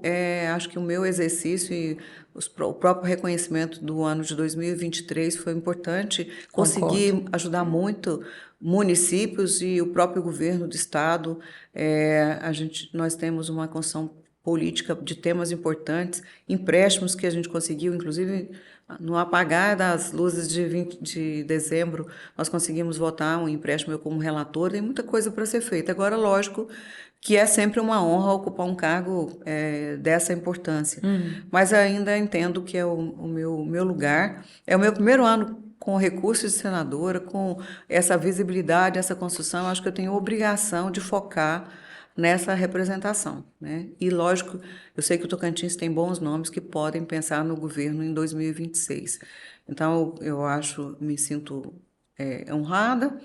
acho que o meu exercício e o próprio reconhecimento do ano de 2023 foi importante. Consegui ajudar muito municípios e o próprio governo do estado. Nós temos uma construção política de temas importantes, empréstimos que a gente conseguiu, inclusive no apagar das luzes de dezembro, nós conseguimos votar um empréstimo, eu como relatora, tem muita coisa para ser feita. Agora, lógico que é sempre uma honra ocupar um cargo dessa importância, mas ainda entendo que é o meu lugar, é o meu primeiro ano com recursos de senadora, com essa visibilidade, essa construção. Acho que eu tenho obrigação de focar nessa representação, né? E, lógico, eu sei que o Tocantins tem bons nomes que podem pensar no governo em 2026. Então, me sinto honrada,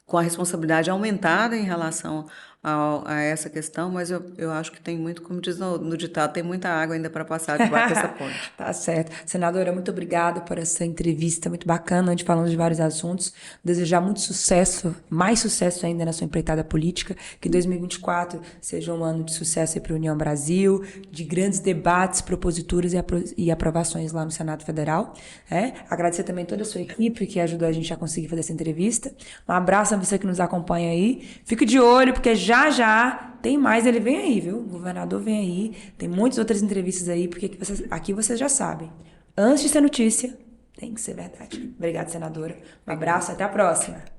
com a responsabilidade aumentada em relação a essa questão, mas eu acho que tem muito, como diz no ditado, tem muita água ainda para passar debaixo dessa ponte. Tá certo. Senadora, muito obrigada por essa entrevista muito bacana, onde falamos de vários assuntos. Desejar muito sucesso, mais sucesso ainda na sua empreitada política, que 2024 seja um ano de sucesso para a União Brasil, de grandes debates, proposituras e aprovações lá no Senado Federal. Agradecer também toda a sua equipe que ajudou a gente a conseguir fazer essa entrevista. Um abraço a você que nos acompanha aí. Fique de olho, porque já tem mais, ele vem aí, viu? O governador vem aí, tem muitas outras entrevistas aí, porque aqui vocês já sabem. Antes de ser notícia, tem que ser verdade. Obrigada, senadora. Um abraço, até a próxima.